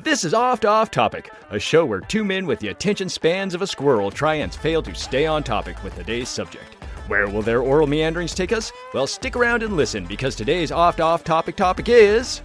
This is Oft Off Topic, a show where two men with the attention spans of a squirrel try and fail to stay on topic with today's subject. Where will their oral meanderings take us? Well, stick around and listen, because today's Oft Off Topic is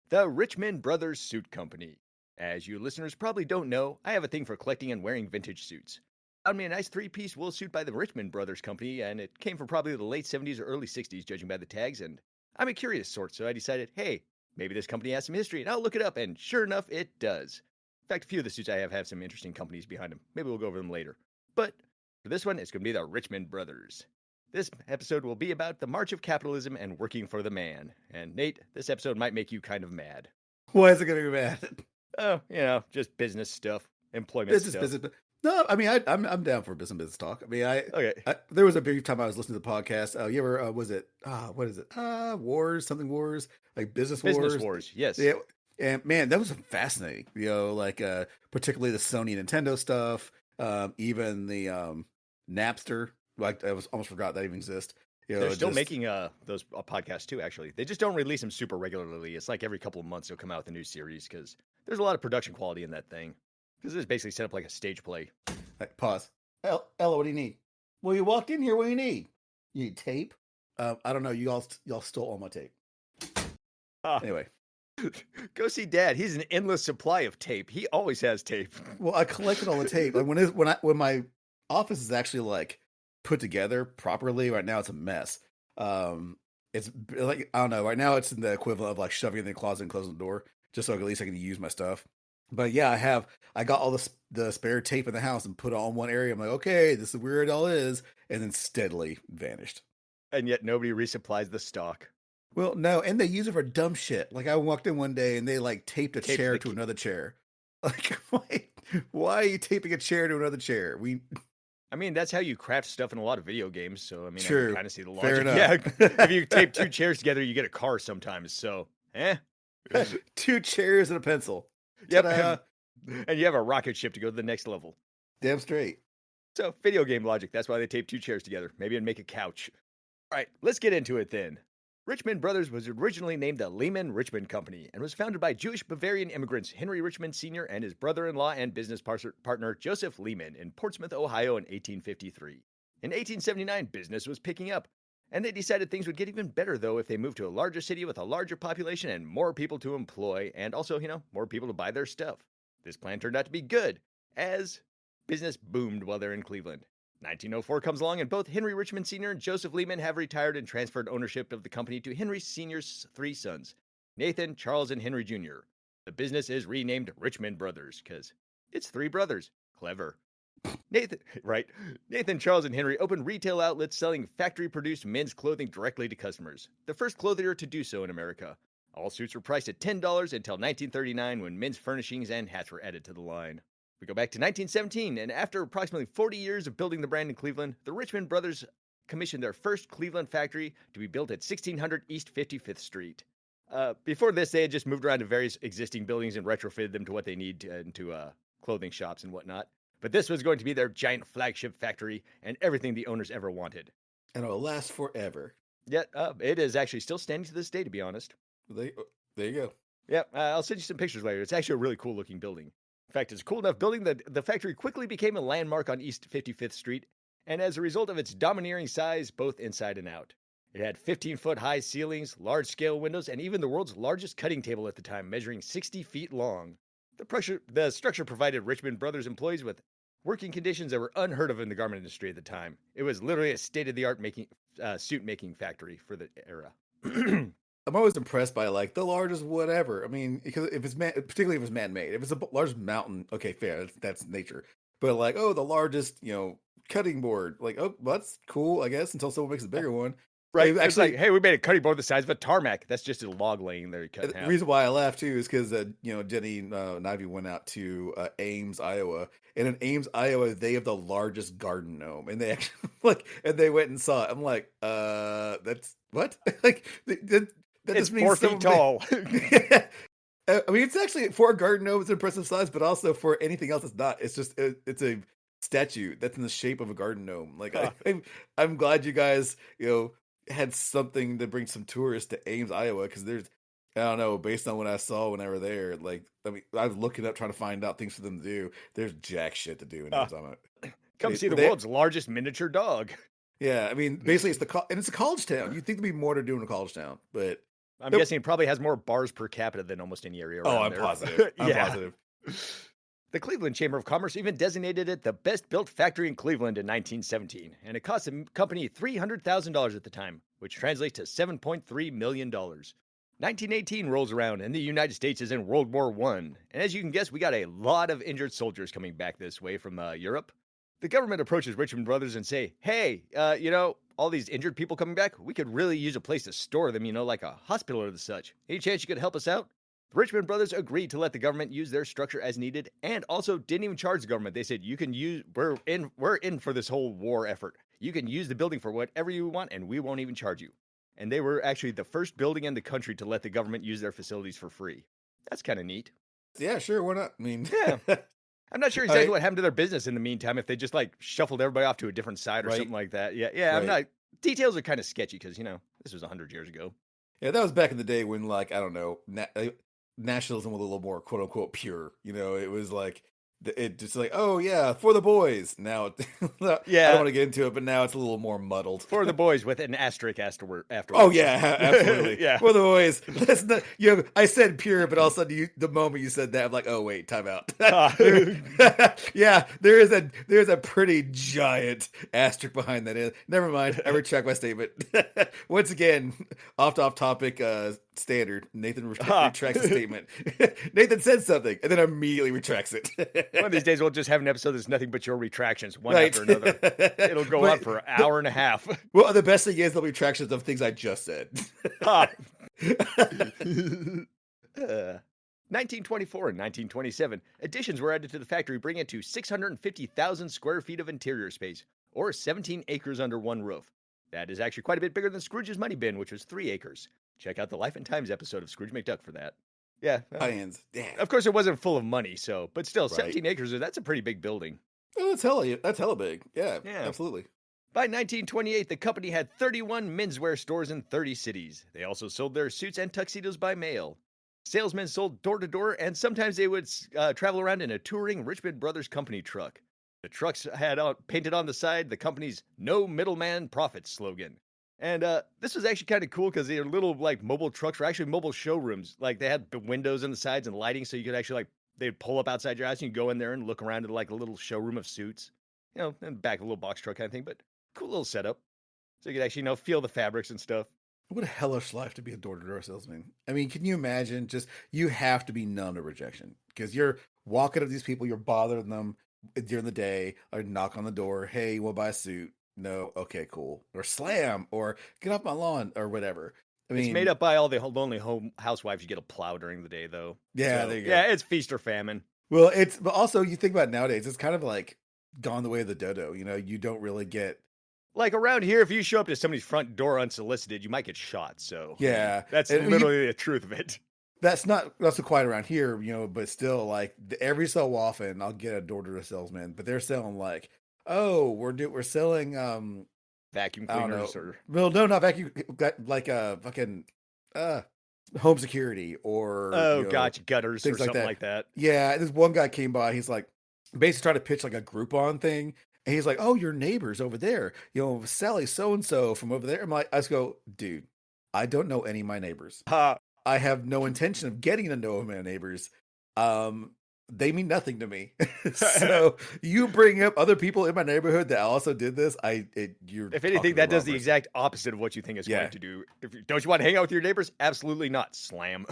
the Richman Brothers Suit Company. As you listeners probably don't know, I have a thing for collecting and wearing vintage suits. I found me a nice three-piece wool suit by the Richman Brothers Company, and it came from probably the late 70s or early 60s, judging by the tags, and I'm a curious sort, so I decided, hey, maybe this company has some history, and I'll look it up, and sure enough, it does. In fact, a few of the suits I have some interesting companies behind them. Maybe we'll go over them later. But for this one, it's going to be the Richman Brothers. This episode will be about the march of capitalism and working for the man. And Nate, this episode might make you kind of mad. Why is it going to be mad? Oh, just business stuff, employment stuff. Business. No, I mean, I'm down for business talk. I mean, okay. There was a brief time I was listening to the podcast. You ever, what is it? Wars, something wars, like business wars. Yes. Yeah. And man, that was fascinating. Particularly the Sony Nintendo stuff, even the Napster. Like I almost forgot that even exists. They're still making those podcasts too, actually. They just don't release them super regularly. It's like every couple of months they'll come out with a new series because there's a lot of production quality in that thing. Because it's basically set up like a stage play. Right, pause. Ella, what do you need? Well, you walked in here. What do you need? You need tape? I don't know. Y'all stole all my tape. Anyway. Go see Dad. He's an endless supply of tape. He always has tape. Well, I collected all the tape. Like when my office is actually like put together properly, right now it's a mess. It's like, I don't know. Right now it's in the equivalent of like shoving it in the closet and closing the door, just so at least I can use my stuff. But yeah, I got all the spare tape in the house and put it all in one area. I'm like, okay, this is where it all is. And then steadily vanished. And yet nobody resupplies the stock. Well, no. And they use it for dumb shit. Like I walked in one day and they like taped a chair to another chair. Like, why are you taping a chair to another chair? I mean, that's how you craft stuff in a lot of video games. So, I mean, true. I can kind of see the logic. Fair enough. Yeah. If you tape two chairs together, you get a car sometimes. So, Two chairs and a pencil. Yep. And you have a rocket ship to go to the next level. Damn straight. So, video game logic. That's why they tape two chairs together. Maybe and make a couch. All right, let's get into it then. Richman Brothers was originally named the Lehman Richman Company and was founded by Jewish Bavarian immigrants Henry Richman Sr. and his brother-in-law and business partner Joseph Lehman in Portsmouth, Ohio in 1853. In 1879, business was picking up. And they decided things would get even better, though, if they moved to a larger city with a larger population and more people to employ, and also, more people to buy their stuff. This plan turned out to be good, as business boomed while they're in Cleveland. 1904 comes along, and both Henry Richman Sr. and Joseph Lehman have retired and transferred ownership of the company to Henry Sr.'s three sons, Nathan, Charles, and Henry Jr. The business is renamed Richman Brothers, because it's three brothers. Clever. Nathan, Charles, and Henry opened retail outlets selling factory-produced men's clothing directly to customers, the first clothier to do so in America. All suits were priced at $10 until 1939, when men's furnishings and hats were added to the line. We go back to 1917, and after approximately 40 years of building the brand in Cleveland, the Richman Brothers commissioned their first Cleveland factory to be built at 1600 East 55th Street. Before this, they had just moved around to various existing buildings and retrofitted them to what they need into clothing shops and whatnot. But this was going to be their giant flagship factory and everything the owners ever wanted. And it'll last forever. Yet, it is actually still standing to this day, to be honest. There you go. Yeah, I'll send you some pictures later. It's actually a really cool looking building. In fact, it's a cool enough building that the factory quickly became a landmark on East 55th Street, and as a result of its domineering size, both inside and out. It had 15-foot high ceilings, large-scale windows, and even the world's largest cutting table at the time, measuring 60 feet long. The structure provided Richman Brothers employees with working conditions that were unheard of in the garment industry at the time. It was literally a state-of-the-art suit-making factory for the era. I'm always impressed by like the largest whatever. I mean, because particularly if it's man-made. If it's a large mountain, okay, fair, that's nature. But like, the largest, cutting board. Like, well, that's cool, I guess, until someone makes a bigger one. Right. Actually, like, hey, we made a cutting board the size of a tarmac. That's just a log laying there. The reason why I laugh too is because Jenny and Ivy went out to Ames, Iowa, and in Ames, Iowa, they have the largest garden gnome, and they actually and they went and saw it. I'm like, that's what? Like that it's 4 feet tall. I mean, it's actually for a garden gnome, it's an impressive size, but also for anything else, it's not. It's just it's a statue that's in the shape of a garden gnome. Like I'm glad you guys had something to bring some tourists to Ames, Iowa, because I don't know. Based on what I saw when I were there, like, I mean, I was looking up trying to find out things for them to do. There's jack shit to do in Uh, Arizona. I Come mean, see the they, world's largest miniature dog. yeah, I mean, basically, and it's a college town. You'd think there'd be more to do in a college town, but I'm nope. guessing it probably has more bars per capita than almost any area Oh, around I'm there. positive. I'm Yeah. positive. The Cleveland Chamber of Commerce even designated it the best built factory in Cleveland in 1917, and it cost the company $300,000 at the time, which translates to $7.3 million. 1918 rolls around, and the United States is in World War I. And as you can guess, we got a lot of injured soldiers coming back this way from Europe. The government approaches Richman Brothers and say, hey, all these injured people coming back, we could really use a place to store them, like a hospital or the such. Any chance you could help us out? The Richman Brothers agreed to let the government use their structure as needed, and also didn't even charge the government. They said, you can use, we're in for this whole war effort. You can use the building for whatever you want, and we won't even charge you. And they were actually the first building in the country to let the government use their facilities for free. That's kind of neat. Yeah, sure. Why not? I mean, Yeah. I'm not sure exactly what happened to their business in the meantime, if they just like shuffled everybody off to a different side or Right. something like that. Yeah, I'm not. Details are kind of sketchy because, this was 100 years ago. Yeah, that was back in the day when, like, I don't know, nationalism was a little more quote unquote pure. It was like it just like, oh yeah, for the boys. Now, Yeah. I don't want to get into it, but now it's a little more muddled. For the boys with an asterisk afterwards. Oh yeah, absolutely. Yeah. For the boys. Let's not, I said pure, but all of a sudden, the moment you said that, I'm like, oh wait, time out. Yeah, there's a pretty giant asterisk behind that. Never mind. I retract my statement. Once again, off topic. Standard. Nathan retracts the statement. Nathan said something and then immediately retracts it. One of these days we'll just have an episode that's nothing but your retractions, one Right. after another. It'll go on for an hour and a half. Well, the best thing is there'll be retractions of things I just said. 1924 and 1927, additions were added to the factory, bringing it to 650,000 square feet of interior space, or 17 acres under one roof. That is actually quite a bit bigger than Scrooge's money bin, which was 3 acres. Check out the Life and Times episode of Scrooge McDuck for that. Yeah. Tie-ins. Damn. Of course, it wasn't full of money, but still, Right. 17 acres, that's a pretty big building. Oh, that's hella big. Yeah, absolutely. By 1928, the company had 31 menswear stores in 30 cities. They also sold their suits and tuxedos by mail. Salesmen sold door to door, and sometimes they would travel around in a touring Richman Brothers Company truck. The trucks had painted on the side the company's "No Middleman Profits" slogan. And this was actually kind of cool because their little like mobile trucks were actually mobile showrooms. Like they had the windows on the sides and lighting, so you could actually they'd pull up outside your house and you go in there and look around at like a little showroom of suits. In the back of a little box truck kind of thing, but cool little setup. So you could actually feel the fabrics and stuff. What a hellish life to be a door-to-door salesman. I mean, can you imagine? You have to be numb to rejection because you're walking up to these people, you're bothering them during the day, or knock on the door. Hey, you want to buy a suit? No. Okay, cool. Or slam, or get off my lawn, or whatever. I mean, it's made up by all the lonely housewives you get to plow during the day, though. Yeah, there you go. Yeah, it's feast or famine. Well, but also you think about it nowadays, it's kind of like gone the way of the dodo. You don't really get. Like around here, if you show up to somebody's front door unsolicited, you might get shot. So yeah, that's literally the truth of it. That's not so quiet around here, but still, like every so often, I'll get a door-to-door salesman, but they're selling like, oh, we're selling vacuum cleaners or well, no, not vacuum, like fucking home security or gotcha, gutters or something like that. Yeah, this one guy came by, he's like basically trying to pitch like a Groupon thing. And he's like, oh, your neighbor's over there. Sally so-and-so from over there. I just go, dude, I don't know any of my neighbors. I have no intention of getting to know my neighbors. They mean nothing to me. So you bring up other people in my neighborhood that also did this. You're if anything, that does the exact opposite of what you think it's going to do. Don't you want to hang out with your neighbors? Absolutely not. Slam.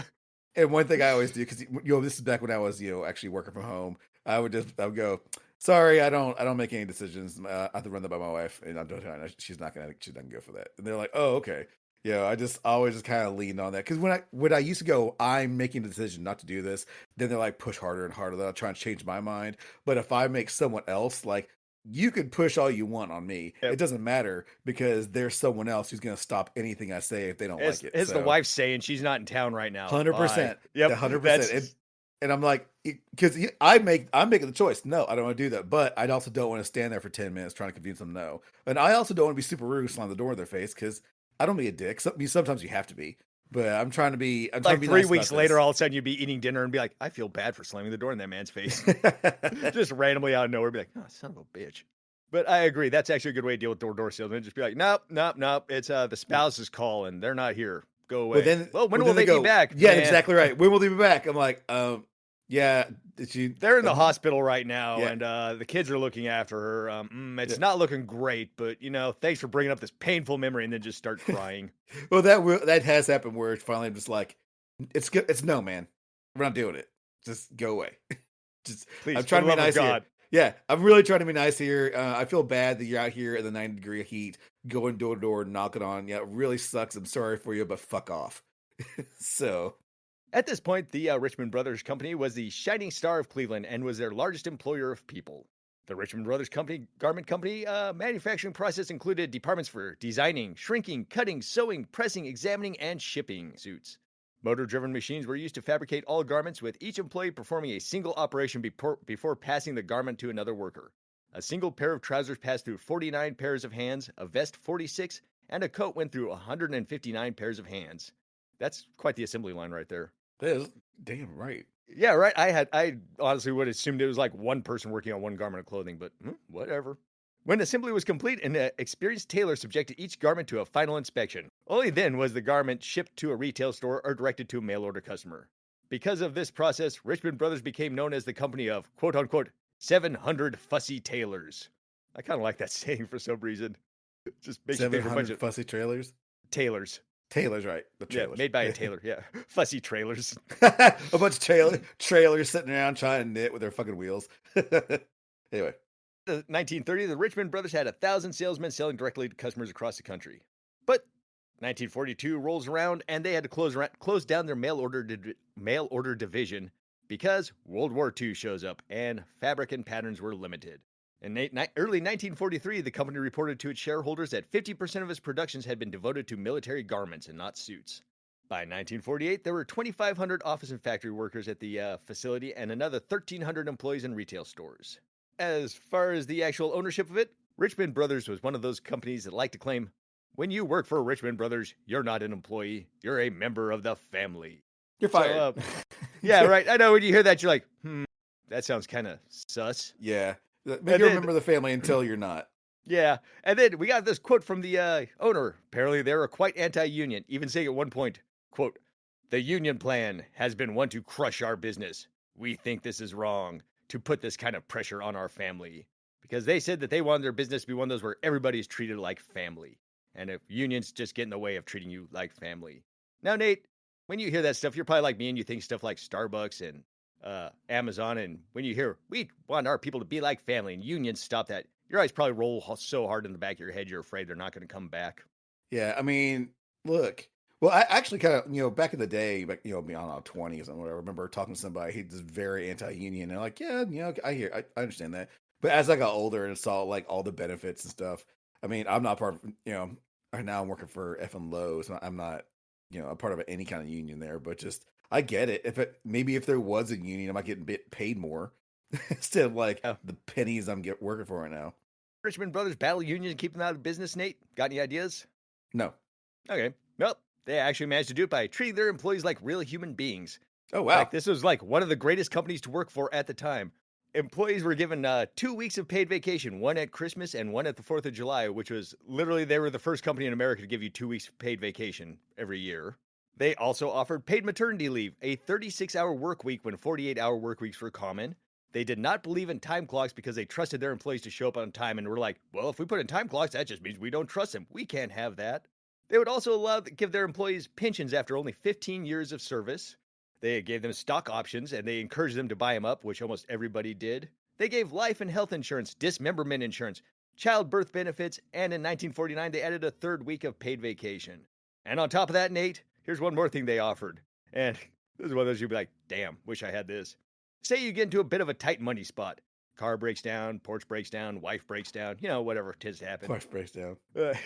And one thing I always do, because this is back when I was actually working from home. I would go, sorry, I don't make any decisions. I have to run that by my wife, and I'm doing it. She doesn't go for that. And they're like, oh, okay. I just always just kind of leaned on that because when I used to go, I'm making a decision not to do this. Then they're like push harder and harder. They'll try and change my mind. But if I make someone else like, you could push all you want on me. Yep. It doesn't matter because there's someone else who's going to stop anything I say if they don't like it. It's the wife saying she's not in town right now. 100%. Yep, 100%. And I'm like, because I'm making the choice. No, I don't want to do that. But I also don't want to stand there for 10 minutes trying to convince them no. And I also don't want to be super rude and slam the door in their face because I don't be a dick. Sometimes you have to be. But I'm trying to be. I'm trying Like to be 3 nice weeks about later, this. all of a sudden you'd be eating dinner and be like, I feel bad for slamming the door in that man's face. Just randomly out of nowhere, be like, oh, son of a bitch. But I agree. That's actually a good way to deal with door-to-door salesmen. Just be like, nope, nope, nope. It's the spouse's call and they're not here. Go Well away. then, Well, when well will then they they be go. back? Yeah, Nah, exactly right. When will they be back? I'm like, yeah. Did she? they're in the hospital right now, Yeah. and the kids are looking after her. It's Yeah. not looking great, but thanks for bringing up this painful memory, and then just start crying. Well, that has happened where it's finally just like, it's good. It's no, man. We're not doing it. Just go away. Just Please, I'm for trying the to be love of nice here. God. Yeah, I'm really trying to be nice here. I feel bad that you're out here in the 90-degree heat, going door to door, knocking on. Yeah, it really sucks. I'm sorry for you, but fuck off. So, At this point, the Richman Brothers Company was the shining star of Cleveland and was their largest employer of people. The Richman Brothers Company garment company manufacturing process included departments for designing, shrinking, cutting, sewing, pressing, examining, and shipping suits. Motor-driven machines were used to fabricate all garments, with each employee performing a single operation before passing the garment to another worker. A single pair of trousers passed through 49 pairs of hands, a vest 46, and a coat went through 159 pairs of hands. That's quite the assembly line right there. that is damn right. Yeah, right. I honestly would assumed it was like one person working on one garment of clothing, but whatever. When assembly was complete, an experienced tailor subjected each garment to a final inspection. Only then was the garment shipped to a retail store or directed to a mail order customer. Because of this process, Richmond Brothers became known as the company of quote unquote 700 fussy tailors. I kind of like that saying for some reason. It just makes you think of a bunch 700 of fussy trailers. tailors. Tailors, right? The Yeah, trailers. made by a tailor. Yeah, fussy trailers. A bunch of trailers sitting around trying to knit with their fucking wheels. Anyway, The 1930, the Richmond Brothers had 1,000 salesmen selling directly to customers across the country. But 1942 rolls around and they had to close down their mail order division because World War II shows up and fabric and patterns were limited. In early 1943, the company reported to its shareholders that 50% of its productions had been devoted to military garments and not suits. By 1948, there were 2,500 office and factory workers at the facility and another 1,300 employees in retail stores. As far as the actual ownership of it, Richmond Brothers was one of those companies that like to claim, when you work for Richmond Brothers, you're not an employee, you're a member of the family. you're fired. Yeah, right. I know when you hear that, you're like, that sounds kind of sus. Yeah. Make And you then- remember the family until you're not. Yeah. And then we got this quote from the owner. Apparently, they were quite anti-union, even saying at one point, quote, "The union plan has been one to crush our business. We think this is wrong, to put this kind of pressure on our family." Because they said that they wanted their business to be one of those where everybody's treated like family. And if unions just get in the way of treating you like family. Now, Nate, when you hear that stuff, you're probably like me and you think stuff like Starbucks and Amazon. And when you hear, we want our people to be like family and unions stop that, your eyes probably roll so hard in the back of your head, you're afraid they're not going to come back. Yeah. I mean, look. Well, I actually kind of, back in the day, back, I don't know, 20s and whatever, I remember talking to somebody, he's very anti-union. And like, yeah, I understand that. But as I got older and saw like all the benefits and stuff, I mean, I'm not part of, right now I'm working for effing Lowe's. So I'm not, a part of any kind of union there, but just, I get it. Maybe if there was a union, I might get paid more instead of like the pennies I'm working for right now. Richmond Brothers battle unions and keep them out of business, Nate? Got any ideas? No. Okay. Well, they actually managed to do it by treating their employees like real human beings. Oh, In wow. fact, this was like one of the greatest companies to work for at the time. Employees were given 2 weeks of paid vacation, one at Christmas and one at the 4th of July, which was literally, they were the first company in America to give you 2 weeks of paid vacation every year. They also offered paid maternity leave, a 36-hour work week when 48-hour work weeks were common. They did not believe in time clocks because they trusted their employees to show up on time and were like, well, if we put in time clocks, that just means we don't trust them. We can't have that. They would also give their employees pensions after only 15 years of service. They gave them stock options and they encouraged them to buy them up, which almost everybody did. They gave life and health insurance, dismemberment insurance, childbirth benefits, and in 1949, they added a 3rd week of paid vacation. And on top of that, Nate, here's one more thing they offered. And this is one of those you'd be like, damn, wish I had this. Say you get into a bit of a tight money spot. Car breaks down, porch breaks down, wife breaks down, whatever tends to happen. Price breaks down. The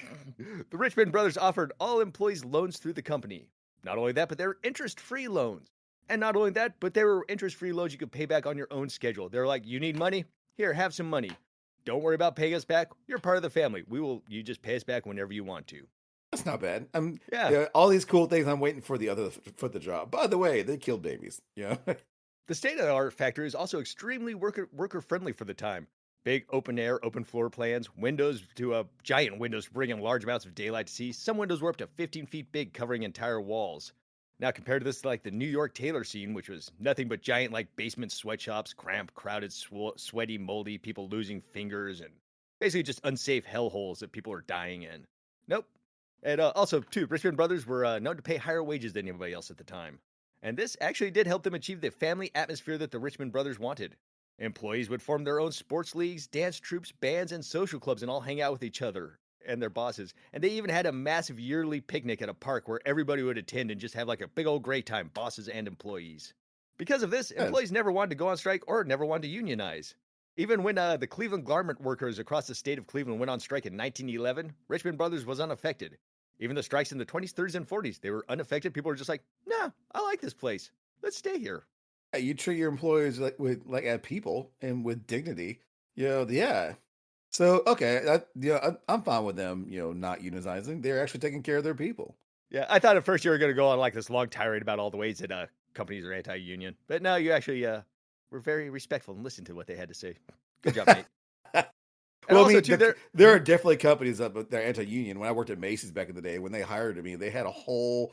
Richmond Brothers offered all employees loans through the company. Not only that, but they were interest-free loans. And not only that, but they were interest-free loans you could pay back on your own schedule. They're like, you need money? Here, have some money. Don't worry about paying us back. You're part of the family. You just pay us back whenever you want to. That's not bad. Yeah. Yeah, all these cool things. I'm waiting for the other for the job. By the way, they killed babies. Yeah. The state of the art factory is also extremely worker friendly for the time. Big open air, open floor plans, windows to giant windows bringing large amounts of daylight to see. Some windows were up to 15 feet big, covering entire walls. Now, compared to this, like the New York Taylor scene, which was nothing but giant, like basement sweatshops, cramped, crowded, sweaty, moldy, people losing fingers, and basically just unsafe hellholes that people are dying in. Nope. And also, too, Richmond Brothers were known to pay higher wages than anybody else at the time. And this actually did help them achieve the family atmosphere that the Richmond Brothers wanted. Employees would form their own sports leagues, dance troops, bands, and social clubs and all hang out with each other and their bosses. And they even had a massive yearly picnic at a park where everybody would attend and just have like a big old great time, bosses and employees. Because of this, Yeah. employees never wanted to go on strike or never wanted to unionize. Even when the Cleveland garment workers across the state of Cleveland went on strike in 1911, Richmond Brothers was unaffected. Even the strikes in the 20s, 30s, and 40s, they were unaffected. People were just like, nah, I like this place. Let's stay here. Yeah, you treat your employees like as people and with dignity. Yeah. So okay, I'm fine with them. Not unionizing. They're actually taking care of their people. Yeah, I thought at first you were going to go on like this long tirade about all the ways that companies are anti-union, but no, you actually were very respectful and listened to what they had to say. Good job, mate. And Well, I also, mean, too, there are definitely companies that are anti-union. When I worked at Macy's back in the day, when they hired me, they had a whole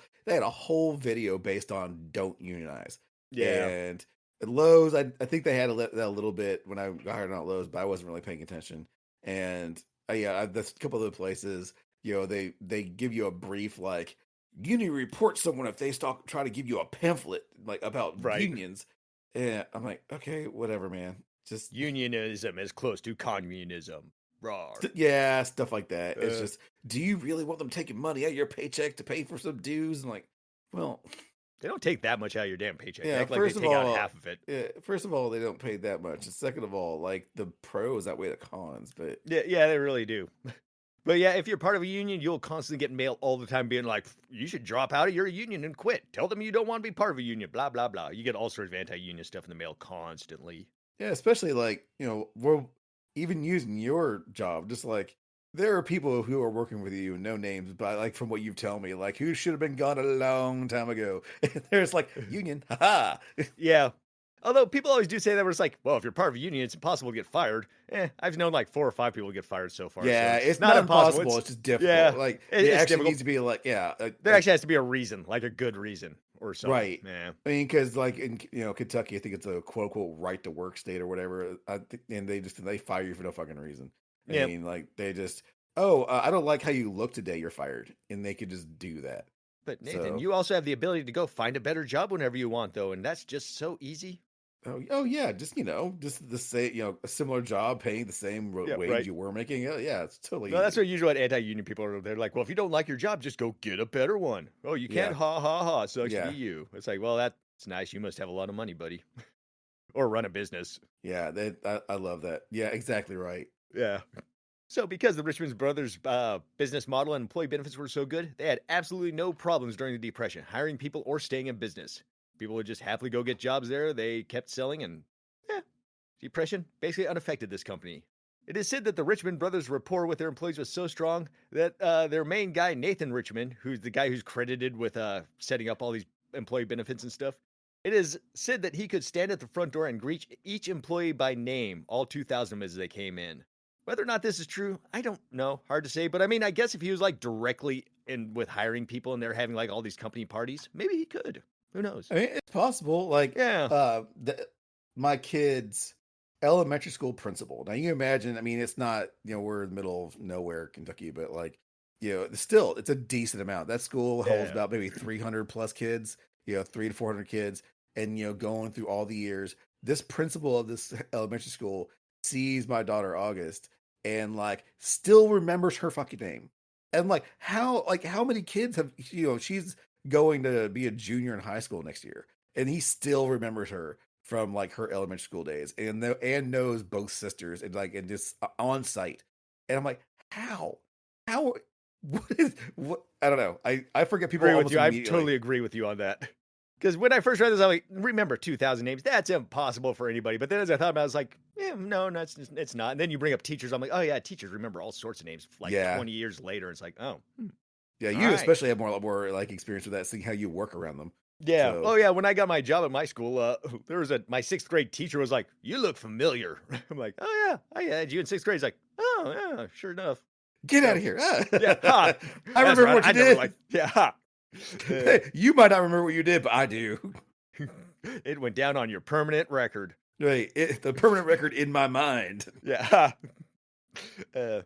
video based on don't unionize. yeah, And at Lowe's, I think they had that a little bit when I got hired on at Lowe's, but I wasn't really paying attention. And that's a couple of the places. They give you a brief like you need to report someone if they try to give you a pamphlet like about right. unions. And I'm like, okay, whatever, man. Just Unionism is close to communism. Rawr. yeah, stuff like that. It's Uh, just, do you really want them taking money out of your paycheck to pay for some dues? And like, well, They don't take that much out of your damn paycheck. They yeah. act like they take out half of it. First of all, they don't pay that much. And second of all, like the pros outweigh the cons. But Yeah, they really do. But yeah, if you're part of a union, you'll constantly get mail all the time being like, you should drop out of your union and quit. Tell them you don't want to be part of a union, blah, blah, blah. You get all sorts of anti-union stuff in the mail constantly. yeah, especially like we're even using your job. Just like there are people who are working with you, no names, but like from what you've told me, like who should have been gone a long time ago. There's like union, haha. Yeah. Although people always do say that, where it's like, well, if you're part of a union, it's impossible to get fired. I've known like 4 or 5 people get fired so far. Yeah, So it's not impossible. It's just difficult. Yeah, Like it's it actually difficult. needs to be like There actually has to be a reason, like a good reason or something. right. Yeah. I mean, because like in Kentucky, I think it's a quote unquote right to work state or whatever. And they fire you for no fucking reason. I Yeah. mean, like they just I don't like how you look today. You're fired, and they could just do that. But Nathan, So you also have the ability to go find a better job whenever you want, though, and that's just so easy. oh yeah, just the same a similar job paying the same Yeah, wage right. you were making. Yeah, it's totally No, that's easy. what usually what anti-union people are. They're like, well, if you don't like your job, just go get a better one. Oh, you can't, Yeah, ha ha ha. Sucks to yeah, be you. It's like, well, that's nice. You must have a lot of money, buddy, or run a business. yeah. I love that. Yeah, exactly right. Yeah. So, because the Richmond Brothers business model and employee benefits were so good, they had absolutely no problems during the Depression hiring people or staying in business. People would just happily go get jobs there. They kept selling, and yeah, Depression basically unaffected this company. It is said that the Richmond Brothers' rapport with their employees was so strong that their main guy, Nathan Richmond, who's the guy who's credited with setting up all these employee benefits and stuff, it is said that he could stand at the front door and greet each employee by name, all 2,000 of them as they came in. Whether or not this is true, I don't know. Hard to say. But I mean, I guess if he was like directly in with hiring people and they're having like all these company parties, maybe he could. Who knows? I mean, it's possible. Like, Yeah. my kid's elementary school principal. Now, you imagine. I mean, it's not. We're in the middle of nowhere, Kentucky, but like, it's a decent amount. That school holds Yeah. about maybe 300 plus kids. 300 to 400 kids, and going through all the years, this principal of this elementary school sees my daughter August and like still remembers her fucking name. And how many kids have she's going to be a junior in high school next year, and he still remembers her from like her elementary school days, and knows both sisters, and just on site. And I'm like, how what I don't know. I forget people Agree with almost you. I immediately. totally agree with you on that. Because when I first read this, I was like, remember 2,000 names? That's impossible for anybody. But then as I thought about it, I was like, no, it's not. And then you bring up teachers. I'm like, oh, yeah, teachers remember all sorts of names like Yeah. 20 years later. It's like, oh. Yeah, All you right. especially have more like experience with that, seeing how you work around them. Yeah. So Oh, yeah. When I got my job at my school, there was my sixth grade teacher was like, "You look familiar." I'm like, "Oh yeah, I had you in sixth grade." He's like, "Oh yeah, sure enough." get out So of here. yeah, ha. I That's remember right. what I you never did. liked. Yeah, ha. Uh, You might not remember what you did, but I do. it went down on your permanent record. Right, the permanent record in my mind. Yeah. Ha. Uh,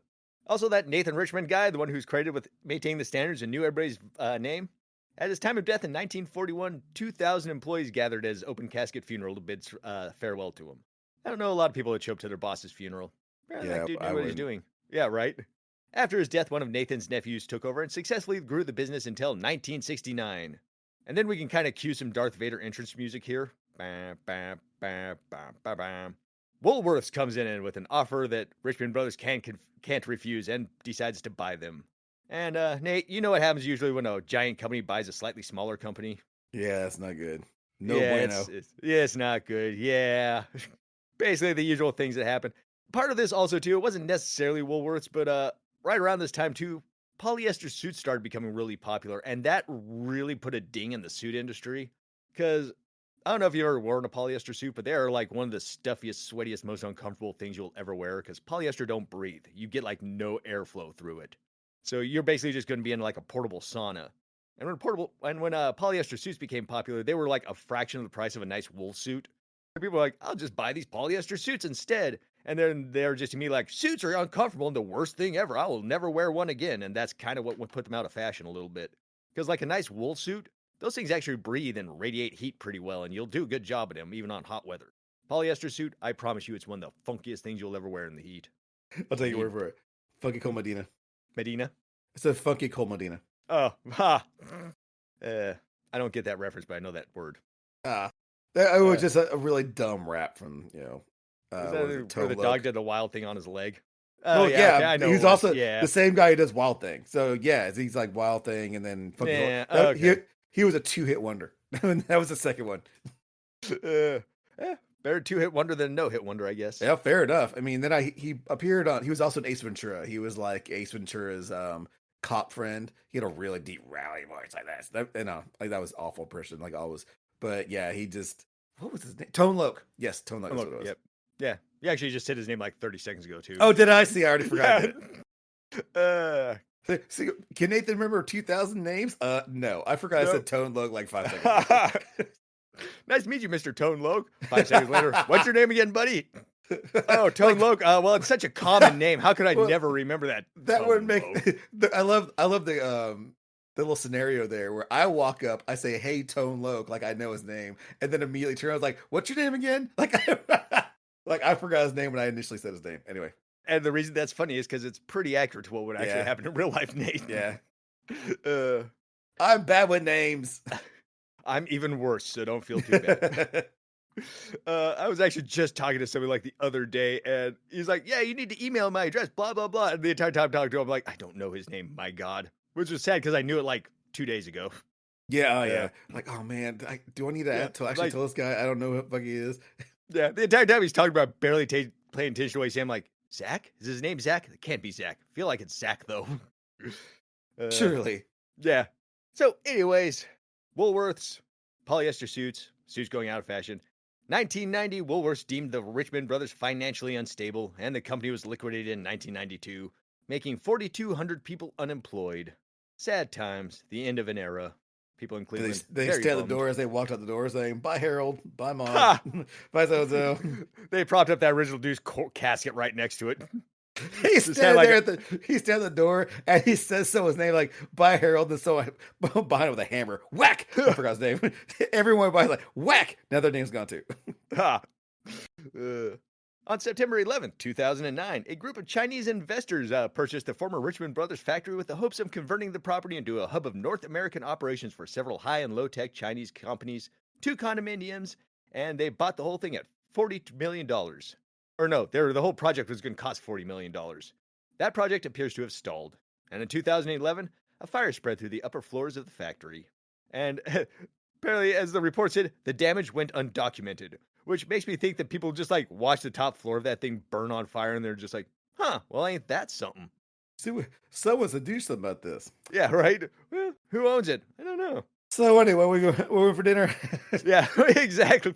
Also, that Nathan Richmond guy, the one who's credited with maintaining the standards and knew everybody's name, at his time of death in 1941, 2,000 employees gathered at his open casket funeral to bid farewell to him. I don't know a lot of people that show up to their boss's funeral. Yeah, that Yeah, dude I knew what he's wouldn't. doing. Yeah, right. After his death, one of Nathan's nephews took over and successfully grew the business until 1969. And then we can kind of cue some Darth Vader entrance music here. Bam, bam, bam, bam, bam, bam. Woolworths comes in with an offer that Richmond Brothers can't refuse and decides to buy them. And Nate, you know what happens usually when a giant company buys a slightly smaller company? Yeah, that's not good. No Yeah, bueno. it's not good. Yeah, basically the usual things that happen. Part of this also too, it wasn't necessarily Woolworths, but right around this time too, polyester suits started becoming really popular, and that really put a ding in the suit industry. Because I don't know if you've ever worn a polyester suit, but they are like one of the stuffiest, sweatiest, most uncomfortable things you'll ever wear. Because polyester don't breathe; you get like no airflow through it, so you're basically just going to be in like a portable sauna. And when polyester suits became popular, they were like a fraction of the price of a nice wool suit. People were like, I'll just buy these polyester suits instead. And then they're just to me like, suits are uncomfortable and the worst thing ever. I will never wear one again. And that's kind of what would put them out of fashion a little bit. Because like a nice wool suit, those things actually breathe and radiate heat pretty well, and you'll do a good job at them even on hot weather. Polyester suit, I promise you, it's one of the funkiest things you'll ever wear in the heat. I'll take You your need word for it. Funky Cold Medina. Medina. It's a Funky Cold Medina. Oh, ha. I don't get that reference, but I know that word. Ah, it was Uh, just a really dumb rap from is what was that it, where Tone the Loc. dog did the wild thing on his leg? Oh, Well, yeah, okay, yeah, I know he's it was. also Yeah. the same guy who does Wild Thing. So yeah, he's like Wild Thing, and then Funky Cold. Yeah, okay. He was a 2-hit wonder. That was the second one. Uh, Better two-hit wonder than no-hit wonder, I guess. Yeah, fair enough. I mean, then he appeared on. He was also in Ace Ventura. He was like Ace Ventura's cop friend. He had a really deep rally voice like that. Like that was awful person, like always. But yeah, he just what was his name? Tone Loc. Yes, Tone Loc. Oh, That's look, what it was. yep. Yeah. You actually just said his name like 30 seconds ago, too. Oh, did I see? I already forgot. Yeah. See, can Nathan remember 2,000 names? No, I forgot. I No. said Tone Loc like 5 seconds ago. Nice to meet you, Mr. Tone Loc. 5 seconds later, what's your name again, buddy? Oh, Tone Loc. Well, it's such a common name. How could I Well, never remember that? that Tone would make. Loc. I love the little scenario there where I walk up, I say, "Hey, Tone Loc," like I know his name, and then immediately turn. I was like, "What's your name again?" Like I forgot his name when I initially said his name. Anyway, And the reason that's funny is because it's pretty accurate to what would actually Yeah. happen in real life, Nate. yeah, Uh, I'm bad with names. I'm even worse, so don't feel too bad. I was actually just talking to somebody like the other day, and he's like, "Yeah, you need to email my address, blah blah blah." And the entire time talking to him, I'm like, "I don't know his name, my God," which was sad because I knew it like 2 days ago. Yeah, Yeah. Like, oh man, do I need to Yeah, actually like- tell this guy I don't know who the fuck he is? Yeah, the entire time he's talking about barely paying attention to what he's saying. I'm like, Zach? Is his name Zach? It can't be Zach. I feel like it's Zach though. Surely. Yeah. So, anyways, Woolworths, polyester suits going out of fashion. 1990, Woolworths deemed the Richman Brothers financially unstable, and the company was liquidated in 1992, making 4,200 people unemployed. Sad times, the end of an era. People in Cleveland. They very stand at the bummed. door as they walked out the door saying, "Bye, Harold. Bye, Mom. Ha! Bye, so." They propped up that original dude's casket right next to it. He's Just standing had there like he's standing at the door and he says someone's name like "Bye, Harold," and so behind him with a hammer, whack. I forgot his name. Everyone by like whack. Now their name's gone too. Ha. On September 11th, 2009, a group of Chinese investors purchased the former Richmond Brothers factory with the hopes of converting the property into a hub of North American operations for several high and low tech Chinese companies, 2 condominiums, and they bought the whole thing at $40 million. Or no, the whole project was going to cost $40 million. That project appears to have stalled, and in 2011, a fire spread through the upper floors of the factory. And apparently, as the report said, the damage went undocumented, which makes me think that people just like watch the top floor of that thing burn on fire and they're just like, huh, well, ain't that something? See, someone should do something about this. Yeah, right? Well, who owns it? I don't know. So anyway, we're going for dinner. Yeah, exactly.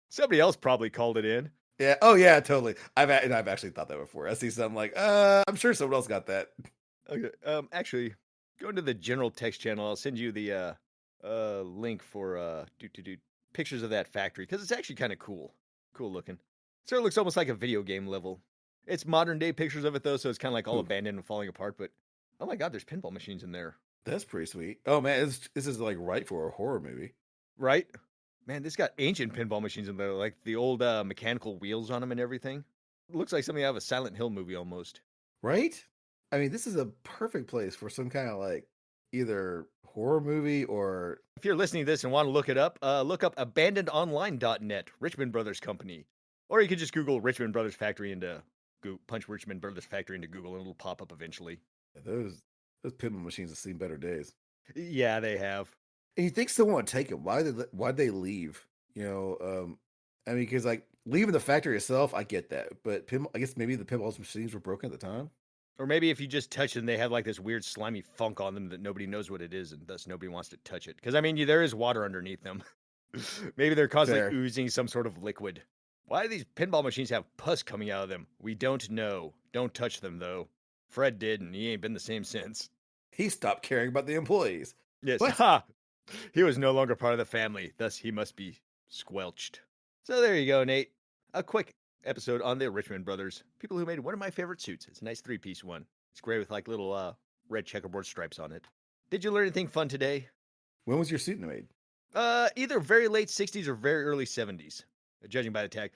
Somebody else probably called it in. Yeah. Oh yeah, totally. I've actually thought that before. I see something like, I'm sure someone else got that. Okay. Actually, go into the general text channel. I'll send you the link for do pictures of that factory because it's actually kind of cool. Cool looking. So it looks almost like a video game level. It's modern day pictures of it though, so it's kind of like all Ooh, abandoned and falling apart. But oh my god, there's pinball machines in there, that's pretty sweet. Oh man, this is like right for a horror movie, right? Man, this got ancient pinball machines in there, like the old mechanical wheels on them and everything. It looks like something out of a Silent Hill movie almost. right? I mean, this is a perfect place for some kind of like either horror movie or If you're listening to this and want to look up abandonedonline.net, Richman Brothers Company. Or you could just Google Richman Brothers Factory into punch Richman Brothers Factory into Google and it'll pop up eventually. those pinball machines have seen better days. Yeah, they have. And you think someone would take it? Why'd they leave? I mean, because like leaving the factory itself, I get that, but I guess maybe the pinball machines were broken at the time. Or maybe if you just touch them, they have like this weird slimy funk on them that nobody knows what it is and thus nobody wants to touch it. Because I mean, there is water underneath them. Maybe they're constantly Fair. oozing some sort of liquid. Why do these pinball machines have pus coming out of them? We don't know. Don't touch them though. Fred did, and he ain't been the same since. He stopped caring about the employees. Yes. What? Ha! He was no longer part of the family, thus he must be squelched. So there you go, Nate. A quick episode on the Richmond Brothers, people who made one of my favorite suits. It's a nice three-piece one. It's gray with like little red checkerboard stripes on it. Did you learn anything fun today? When was your suit made? Either very late 60s or very early 70s, judging by the tag.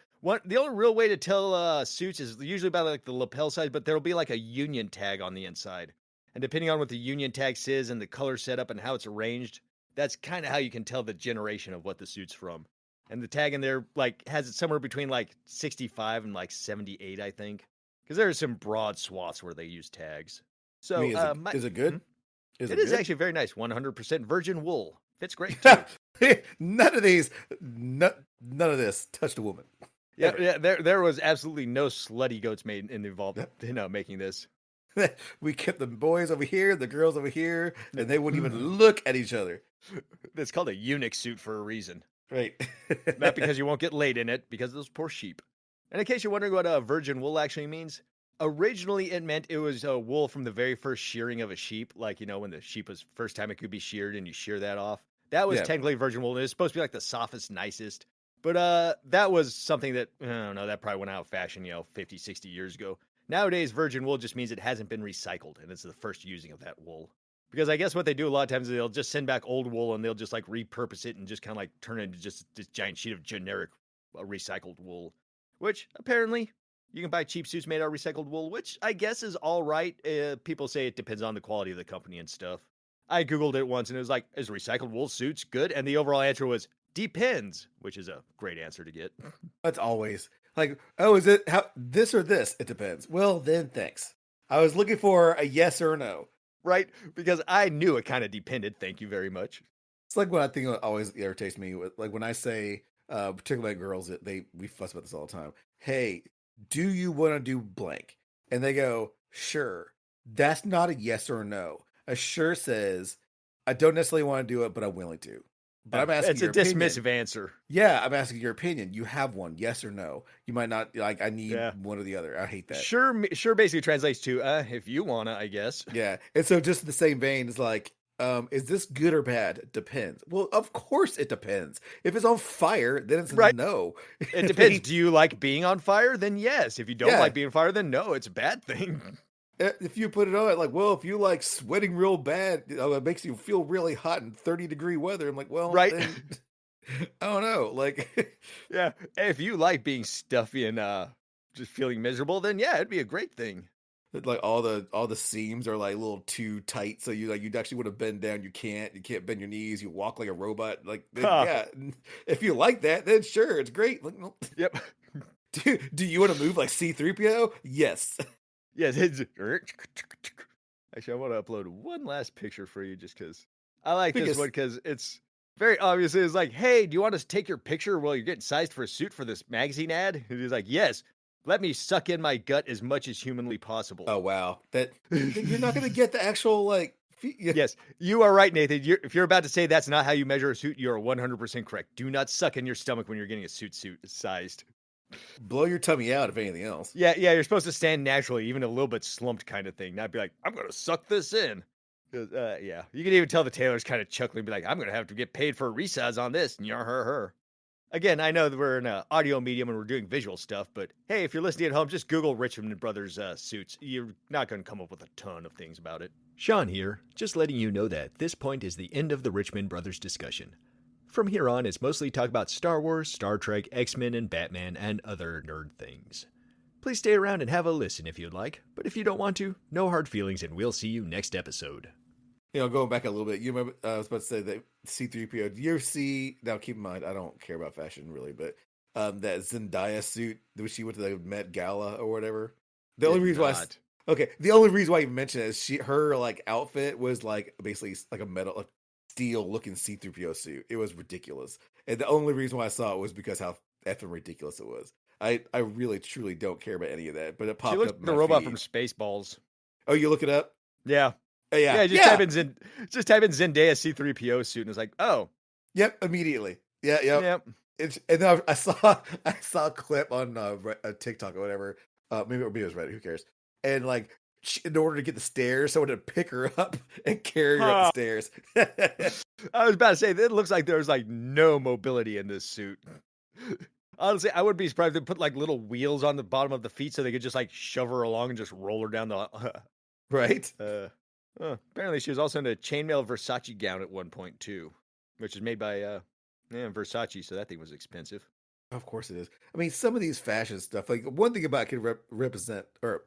The only real way to tell suits is usually by like the lapel size, but there'll be like a union tag on the inside. And depending on what the union tag says and the color setup and how it's arranged, that's kind of how you can tell the generation of what the suit's from. And the tag in there like has it somewhere between like 65 and like 78, I think. Because there are some broad swaths where they use tags. I So mean, is it good? Is it it is good? actually very nice. 100% virgin wool. Fits great too. None of these, none of this touched a woman. Yeah, Ever. yeah. There was absolutely no slutty goats made involved in making this. We kept the boys over here, the girls over here, and they wouldn't even look at each other. It's called a eunuch suit for a reason. Right. Not because you won't get laid in it, because of those poor sheep. And in case you're wondering what virgin wool actually means, originally it meant it was wool from the very first shearing of a sheep. Like, when the sheep was first time it could be sheared and you shear that off. That was Yeah. technically virgin wool. It was supposed to be like the softest, nicest. But that was something that, I don't know, that probably went out of fashion, 50, 60 years ago. Nowadays, virgin wool just means it hasn't been recycled, and it's the first using of that wool. Because I guess what they do a lot of times is they'll just send back old wool and they'll just like repurpose it and just kind of like turn it into just this giant sheet of generic recycled wool. Which apparently you can buy cheap suits made out of recycled wool, which I guess is all right. People say it depends on the quality of the company and stuff. I Googled it once and it was like, is recycled wool suits good? And the overall answer was depends, which is a great answer to get. That's always like, oh, is it how this or this? It depends. Well, then thanks. I was looking for a yes or a no. Right? Because I knew it kind of depended. Thank you very much. It's like what I think always irritates me with like when I say, particularly girls, that we fuss about this all the time. Hey, do you want to do blank? And they go, sure. That's not a yes or a no. A sure says, I don't necessarily want to do it, but I'm willing to. But I'm asking It's a your opinion. dismissive answer. Yeah, I'm asking your opinion. You have one, yes or no. You might not like. I need one or the other. I hate that. Sure basically translates to if you wanna, I guess. Yeah, and so just in the same vein, it's like, is this good or bad? Depends. Well, of course it depends. If it's on fire, then it's Right. no. It depends. Do you like being on fire? Then yes. If you don't Yeah. like being on fire, then no. It's a bad thing. If you put it on, like, well, if you like sweating real bad, it makes you feel really hot in 30-degree weather. I'm like, well, Right. then, I don't know. Like, Yeah. If you like being stuffy and just feeling miserable, then yeah, it'd be a great thing. like all the seams are like a little too tight, so you'd actually want to bend down. You can't bend your knees. You walk like a robot. Like, then, yeah, if you like that, then sure, it's great. Like, well, Yep. do you want to move like C-3PO? Yes. Yes. Actually, I want to upload one last picture for you just because I like this one because it's very obvious. It's like, hey, do you want us to take your picture while you're getting sized for a suit for this magazine ad? And he's like, yes. Let me suck in my gut as much as humanly possible. Oh wow, that you're not gonna get the actual like. Yes, you are right, Nathan. If you're about to say that's not how you measure a suit, you're 100% correct. Do not suck in your stomach when you're getting a suit sized. Blow your tummy out if anything else. Yeah, you're supposed to stand naturally, even a little bit slumped kind of thing. Not be like, I'm gonna suck this in. Yeah, you can even tell the tailor's kind of chuckling, be like, I'm gonna have to get paid for a resize on this. Yar her. Again, I know that we're in an audio medium and we're doing visual stuff, but hey, if you're listening at home, just Google Richman Brothers suits. You're not going to come up with a ton of things about it. Sean here, just letting you know that this point is the end of the Richman Brothers discussion. From here on, it's mostly talk about Star Wars, Star Trek, X-Men, and Batman, and other nerd things. Please stay around and have a listen if you'd like, but if you don't want to, no hard feelings, and we'll see you next episode. Going back a little bit, you remember I was about to say that C-3PO. Do you ever see? Now, keep in mind, I don't care about fashion really, but that Zendaya suit that she went to the Met Gala or whatever. The only reason why, the only reason why I even mentioned it is her like outfit was like basically like a metal, steel looking C-3PO suit. It was ridiculous, and the only reason why I saw it was because how effing ridiculous it was. I really truly don't care about any of that, but it popped up. The robot from Spaceballs. Oh, you look it up? Yeah. Yeah. Type in Zendaya C-3PO suit, and it's like, oh. Yep, immediately. Yep. And then I saw a clip on a TikTok or whatever. Maybe it was Reddit. Who cares? And like, in order to get the stairs, someone had to pick her up and carry her up the stairs. I was about to say, it looks like there's like no mobility in this suit. Honestly, I wouldn't be surprised if they put like little wheels on the bottom of the feet so they could just like shove her along and just roll her down the. Right. Apparently, she was also in a chainmail Versace gown at one point too, which is made by Versace, so that thing was expensive. Of course it is. I mean, some of these fashion stuff, like one thing about it can represent, or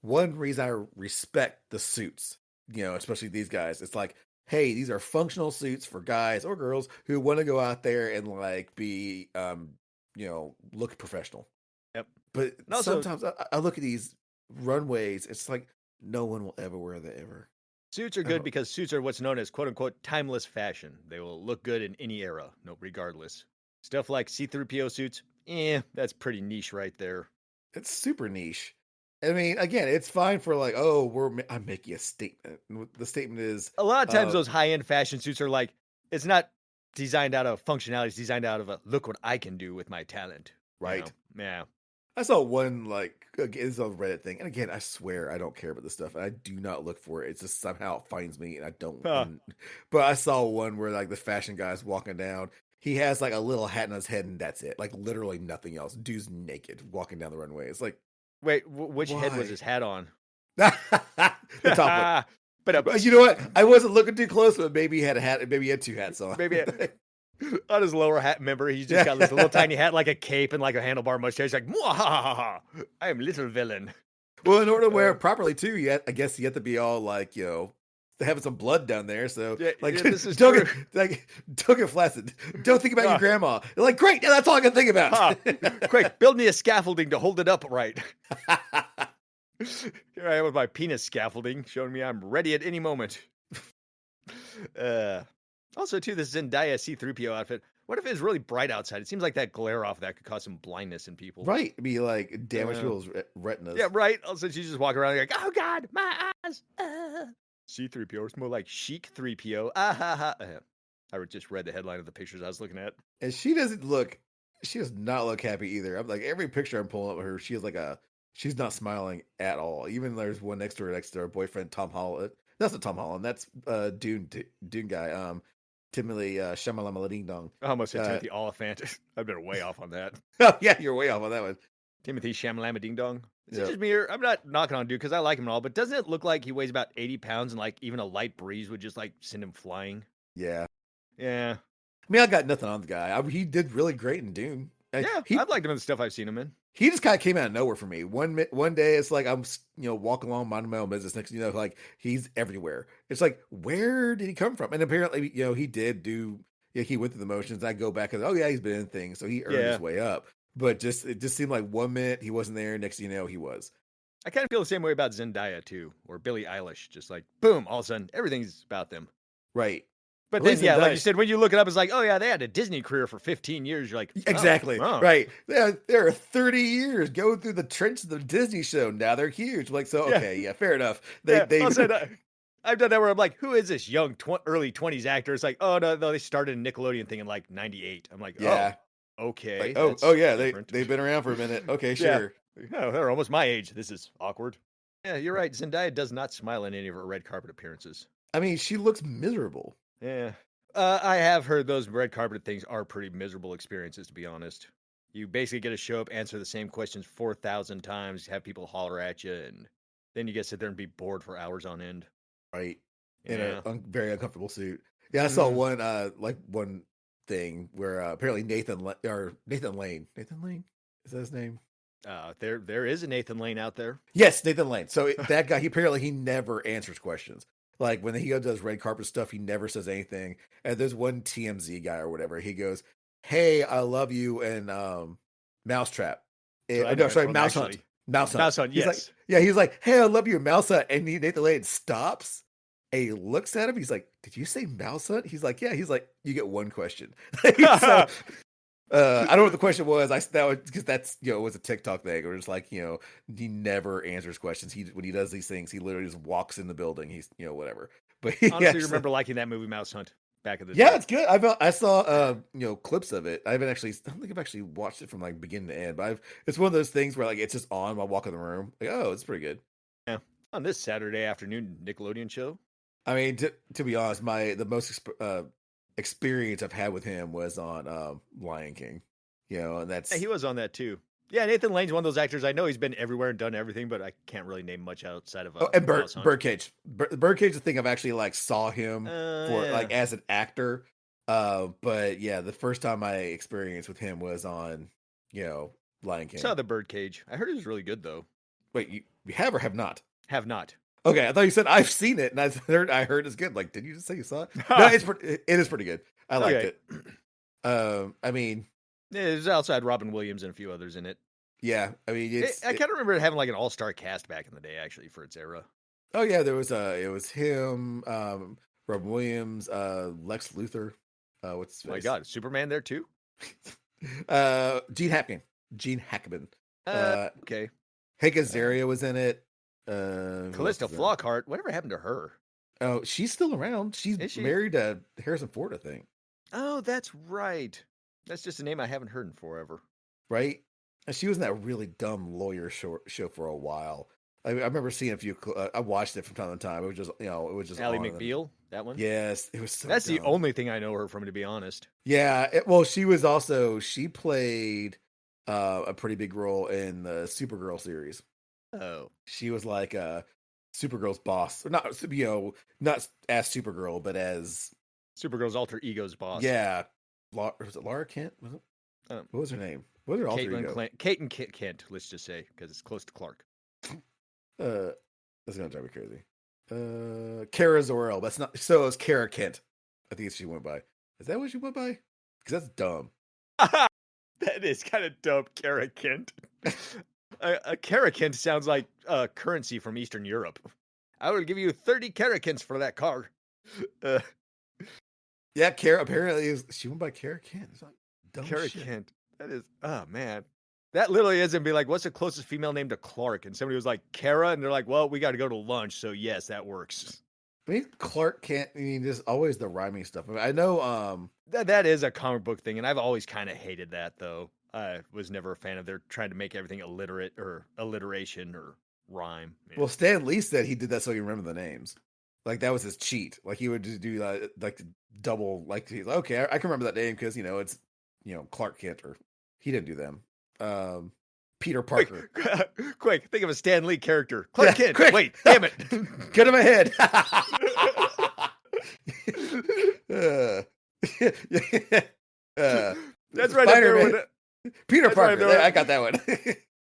one reason I respect the suits, especially these guys. It's like, hey, these are functional suits for guys or girls who want to go out there and like be, look professional. Yep. But also, sometimes I look at these runways. It's like no one will ever wear that ever. Suits are good because suits are what's known as quote unquote timeless fashion. They will look good in any era, regardless. Stuff like C-3PO suits, that's pretty niche right there. It's super niche. I mean, again, it's fine for like, oh, I'm making a statement. The statement is a lot of times those high-end fashion suits are like, it's not designed out of functionality, it's designed out of a look what I can do with my talent. Right. Yeah. I saw one like it's a Reddit thing, and again, I swear I don't care about this stuff. I do not look for it. It's just somehow it finds me, and I don't. But I saw one where like the fashion guy's walking down. He has like a little hat on his head, and that's it. Like literally nothing else. Dude's naked walking down the runway. It's like, wait, which head was his hat on? The top one. But you know what? I wasn't looking too close, but maybe he had a hat. Maybe he had two hats on. Maybe. On his lower hat, remember, he's just got this little tiny hat, like a cape and like a handlebar mustache. Like, I am little villain. Well, in order to wear it properly too, I guess you have to be all like, having some blood down there. So, this is don't get flaccid. Don't think about your grandma. You're like, great, now that's all I can think about. Quick, build me a scaffolding to hold it upright. Here I am with my penis scaffolding, showing me I'm ready at any moment. Also, too, this Zendaya C-3PO outfit. What if it's really bright outside? It seems like that glare off that could cause some blindness in people. Right. It'd be like damage people's retinas. Yeah, right. Also, she's just walking around like, oh, God, my eyes. C-3PO. It's more like Chic 3PO. I just read the headline of the pictures I was looking at. And she does not look happy either. I'm like, every picture I'm pulling up of her, she has like she's not smiling at all. Even there's one next to her boyfriend, Tom Holland. That's not Tom Holland. That's Dune guy. Timothy Shamalama Ding Dong. I almost said Timothy Oliphant. I've been way off on that. Oh, yeah, you're way off on that one. Timothy Shamalama Ding Dong. Is it just me or I'm not knocking on dude because I like him and all, but doesn't it look like he weighs about 80 pounds and like even a light breeze would just like send him flying? Yeah. Yeah. I mean, I got nothing on the guy. He did really great in Dune. Yeah, I've liked him in the stuff I've seen him in. He just kind of came out of nowhere for me. One day, it's like I'm, walking along minding my own business. Next, like he's everywhere. It's like, where did he come from? And apparently, he did do. He went through the motions. I go back and he's been in things, so he earned his way up. But it just seemed like 1 minute he wasn't there. Next thing you know, he was. I kind of feel the same way about Zendaya too, or Billie Eilish. Just like boom, all of a sudden everything's about them. Right. But At then, least yeah, it like you does. said, when you look it up, it's like, oh yeah, they had a Disney career for 15 years. You're like, oh, Exactly. oh. Right. There are 30 years going through the trenches of the Disney show. Now they're huge. Like, so, Yeah, okay. Yeah. Fair enough. yeah. They, Also, I've done that where I'm like, who is this young early 20s actor? It's like, oh no, they started a Nickelodeon thing in like '98. I'm like, oh, yeah. okay, Like, oh that's yeah. different. They've been around for a minute. Okay. Yeah, Sure. oh, they're almost my age. This is awkward. Yeah, you're right. Zendaya does not smile in any of her red carpet appearances. I mean, she looks miserable. Yeah. I have heard those red carpet things are pretty miserable experiences, to be honest. You basically get to show up, answer the same questions 4,000 times, have people holler at you, and then you get to sit there and be bored for hours on end. Right. In Yeah. a very uncomfortable suit. Yeah. I saw one thing where apparently Nathan Lane. Nathan Lane? Is that his name? There is a Nathan Lane out there. Yes, Nathan Lane. So that guy, he never answers questions. Like when he does red carpet stuff, he never says anything. And there's one TMZ guy or whatever. He goes, "Hey, I love you," and Mousetrap. No, sorry, Mouse Hunt. Mouse Hunt. Mouse Hunt, He's yes. like, yeah, he's like, "Hey, I love you, Mouse Hunt," and Nathan Lane stops. And he looks at him. He's like, "Did you say Mouse Hunt?" He's like, "Yeah." He's like, "You get one question." So, I don't know what the question was. Because that's it was a TikTok thing. Or just like he never answers questions. When he does these things, he literally just walks in the building. He's whatever. But he Honestly, actually, remember liking that movie Mouse Hunt back in the yeah, day. it's good. I saw clips of it. I don't think I've actually watched it from like beginning to end. But it's one of those things where like it's just on while I walk in the room. Like, oh, it's pretty good. Yeah. On this Saturday afternoon Nickelodeon show. I mean, to be honest, the most experience I've had with him was on Lion King. And that's Yeah, he was on that too. Yeah, Nathan Lane's one of those actors. I know he's been everywhere and done everything, but I can't really name much outside of. And Mouse Hunt. Birdcage. Birdcage, the thing I've actually like saw him for Yeah. like as an actor. But yeah, the first time I experienced with him was on Lion King. Saw the Birdcage. I heard it was really good though. Wait, you have or have not? Have not. Okay, I thought you said I've seen it, and I heard it's good. Like, did you just say you saw it? No, it is pretty good. I liked it. I mean, yeah, it was outside Robin Williams and a few others in it. Yeah, I mean, I kind of remember it having like an all-star cast back in the day, actually, for its era. Oh yeah, there was it was him, Robin Williams, Lex Luthor. What's his face? Oh my God, Superman there too. Gene Hackman. Okay. Hank Azaria was in it. Callista Flockhart. Whatever happened to her? Oh, she's still around. She's married to Harrison Ford, I think. Oh, that's right. That's just a name I haven't heard in forever. Right? And she was in that really dumb lawyer show for a while. I remember seeing a few. I watched it from time to time. It was just, it was just. Ally McBeal, that one. Yes, it was. So That's dumb. the only thing I know her from, to be honest. Yeah, she played a pretty big role in the Supergirl series. Oh, she was like Supergirl's boss, not not as Supergirl, but as Supergirl's alter ego's boss. Yeah, was it Laura Kent? Was it? What was her name? What was her alter ego? Caitlin Kent. Let's just say because it's close to Clark. That's gonna drive me crazy. Kara Zor-El. That's not. So it's Kara Kent. I think she went by. Is that what she went by? Because that's dumb. That is kind of dumb, Kara Kent. A Kara Kent sounds like currency from Eastern Europe. I would give you 30 Kara Kents for that car. Yeah, Kara. Apparently, she went by Kara Kent. It's like dumb Kara shit. Kent. That is. Oh man. That literally is, and be like, what's the closest female name to Clark? And somebody was like, Kara, and they're like, well, we got to go to lunch, so yes, that works. I mean, Clark Kent. I mean, there's always the rhyming stuff. I mean, I know. That is a comic book thing, and I've always kind of hated that, though. I was never a fan of their trying to make everything illiterate or alliteration or rhyme. Yeah. Well, Stan Lee said he did that so he remember the names. Like that was his cheat. Like he would just do like double. Like he's like, okay, I can remember that name because it's Clark Kent, or he didn't do them. Peter Parker. Quick, think of a Stan Lee character. Clark Kent. Quick. Wait, damn it. Get in my head. That's right up there. Peter Parker. Right I got that one.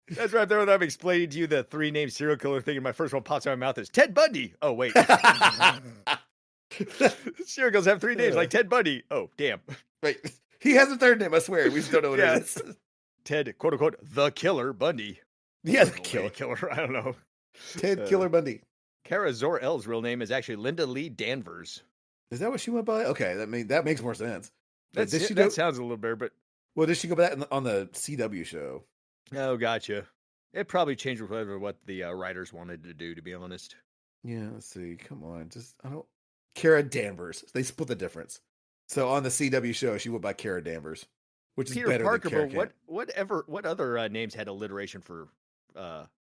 That's right there when I'm explaining to you the 3-name serial killer thing, and my first one pops out of my mouth is Ted Bundy. Oh, wait. Serial killers have 3 names, like Ted Bundy. Oh, damn. Right. He has a 3rd name, I swear. We just don't know what it is. Ted, quote unquote, the killer Bundy. Yeah, the killer. I don't know. Ted Killer Bundy. Kara Zor-El's real name is actually Linda Lee Danvers. Is that what she went by? Okay, that makes more sense. But did she That do? sounds a little better, but Well, did she go by that on the CW show? oh, gotcha. It probably changed with what the writers wanted to do, to be honest. Yeah, let's see. Come on, just I don't. Kara Danvers. They split the difference. So on the CW show, she went by Kara Danvers, which is Peter better than Parker, Kara but Kent. what other names had alliteration for